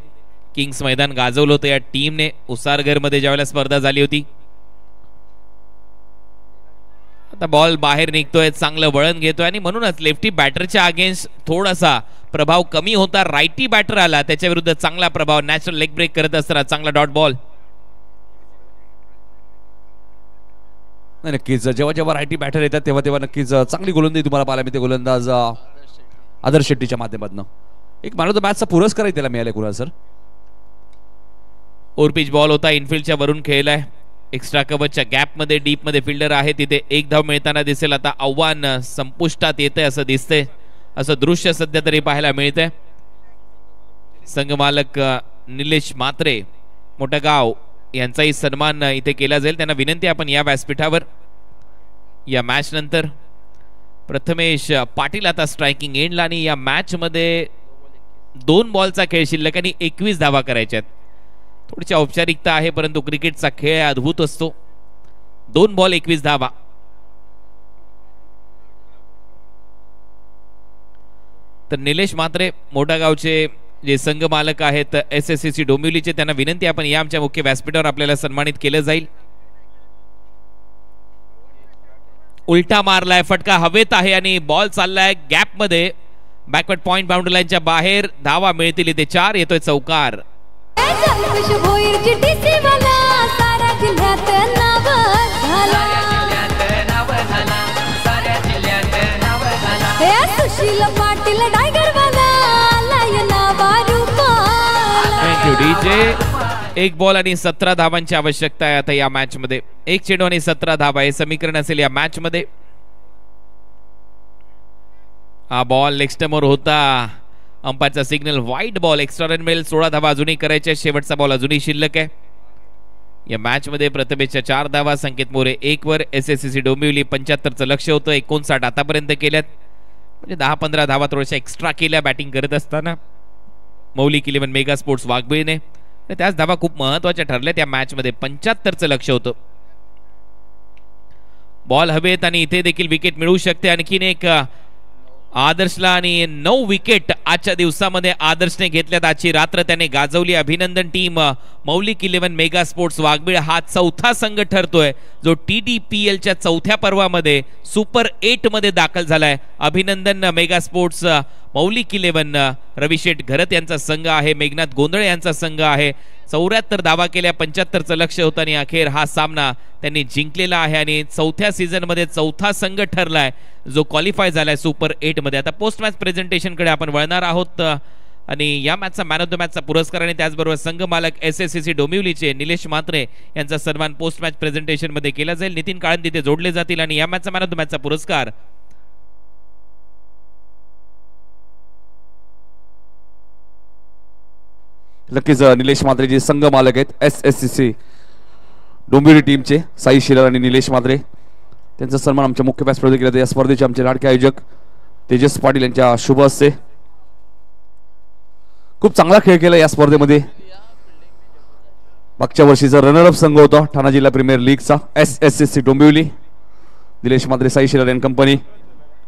किंग्स मैदान गाजवलं होतं या टीमने. उसारगर मध्ये ज्यावेळेला स्पर्धा झाली होती. आता बॉल बाहेर निघतोय, चांगलं वळण घेतोय आणि म्हणूनच लेफ्टी बॅटरच्या अगेन्स्ट थोडासा प्रभाव कमी होता. रायटी बॅटर आला त्याच्या विरुद्ध चांगला प्रभाव. नॅचरल लेग ब्रेक करत असताना चांगला डॉट बॉल. नाही, नक्कीच जेव्हा जेव्हा रायटी बॅटर येतात तेव्हा तेव्हा नक्कीच चांगली गोलंदाजी तुम्हाला पाहायला मिळते. गोलंदाज आदर्श शेट्टीच्या माध्यमातून एक मॅन ऑफ द मॅचचा पुरस्कार त्याला मिळाला कुणाल सर. ओव्हरपिच बॉल होता, इनफिल्डच्या वरून खेळलाय. एक्स्ट्रा कव्हरच्या गॅप मध्ये डीप मध्ये फिल्डर आहे तिथे 1 धाव मिळताना दिसेल. आता आव्हान संपुष्टात येतंय असं दिसतंय, असं दृश्य सध्या तरी पाहायला मिळतंय. संघमालक निलेश मात्रे मोठगाव यांचाही सन्मान इथे केला जाईल. त्यांना विनंती आपण या व्यासपीठावर. या मॅच नंतर प्रथमेश पाटील आता स्ट्रायकिंग एंडला आणि या मॅच मध्ये 2 बॉलचा खेळ शिल्लक आणि 21 धावा करायच्या आहेत. थोडीशी औपचारिकता आहे परंतु क्रिकेटचा खेळ अद्भुत असतो. 2 बॉल 21 धावा. तर निलेश मात्रे मोठागावचे जे संघ मालक आहेत SSCC डोंबिवलीचे, त्यांना विनंती आपण या आमच्या मुख्य व्यासपीठावर आपल्याला सन्मानित केलं जाईल. उलटा मारलाय, फटका हवेत आहे आणि बॉल चाललाय गॅप मध्ये. बॅकवर्ड पॉइंट बाउंड्री लाईनच्या बाहेर. धावा मिळतील इथे 4. येतोय चौकार. डीजे 1 बॉल आणि 17 धावांची आवश्यकता आहे आता या मॅच मध्ये. 1 चेंडू आणि 17 धावा हे समीकरण असेल या मॅच मध्ये. हा बॉल लेग स्टंपवर होता. अंपायरचा signal wide ball. Extra run मिळेल. 16 धावा अजूनही करायच्या. शेवटचा बॉल अजूनही शिल्लक आहे. या मॅच मध्ये प्रथमेशच्या 4 धावा, संकेत मोरे 1 वर. SSCC डोंबिवली 75चं लक्ष होतं. 59 आतापर्यंत केल्यात, म्हणजे 10-15 धावा थोड्याशा एक्स्ट्रा केल्या बॅटिंग करत असताना. मौलिक 11 मेगा स्पोर्ट्स वाघबीळने. त्याच धावा खूप महत्वाच्या ठरल्या त्या मॅच मध्ये. 75चं लक्ष होतं. बॉल हवेत आणि इथे देखील विकेट मिळू शकते. आणखीन एक आदर्शला आणि 9 विकेट आजच्या दिवसामध्ये आदर्शने घेतल्यात. आजची रात्र त्याने गाजवली. अभिनंदन टीम. मौलिक 11 मेगा स्पोर्ट्स वाघबीळ हा चौथा संघ ठरतोय जो TDPLच्या चौथ्या पर्वामध्ये सुपर 8 मध्ये दाखल झालाय. अभिनंदन मेगा स्पोर्ट्स. मौलिक 11 रविशेठ घरत यांचा संघ आहे, मेघनाथ गोंधळे यांचा संघ आहे. 74 धावा केल्या, 75चं लक्ष होतं आणि अखेर हा सामना त्यांनी जिंकलेला आहे आणि चौथ्या सीझन मध्ये चौथा संघ ठरलाय जो क्वालिफाय झालाय सुपर 8 मध्ये. आता पोस्ट मॅच प्रेझेंटेशन कडे आपण वळणार आहोत आणि या मॅचचा मॅन ऑफ द मॅचचा पुरस्कार आणि त्याचबरोबर संघ मालक SSCC डोंबिवलीचे निलेश म्हात्रे यांचा सन्मान पोस्ट मॅच प्रेझेंटेशन मध्ये केला जाईल. नितीन काळन तिथे जोडले जातील आणि या मॅचचा मॅन ऑफ द मॅचचा पुरस्कार नक्कीच निलेश म्हात्रे जे संघ मालक आहेत SSCC डोंबिवली टीमचे साई शिरर आणि निलेश म्हात्रे त्यांचा सन्मान आमच्या मुख्य व्यासपीठावर केला. या स्पर्धेचे आमचे लाडके आयोजक तेजस पाटील यांच्या शुभ हस्ते. खूप चांगला खेळ केला या स्पर्धेमध्ये. मागच्या वर्षीचा रनरअप संघ होता ठाणा जिल्हा प्रीमियर लीगचा SSCC Dombivli. Nilesh Mhatre, Sai Shirar and company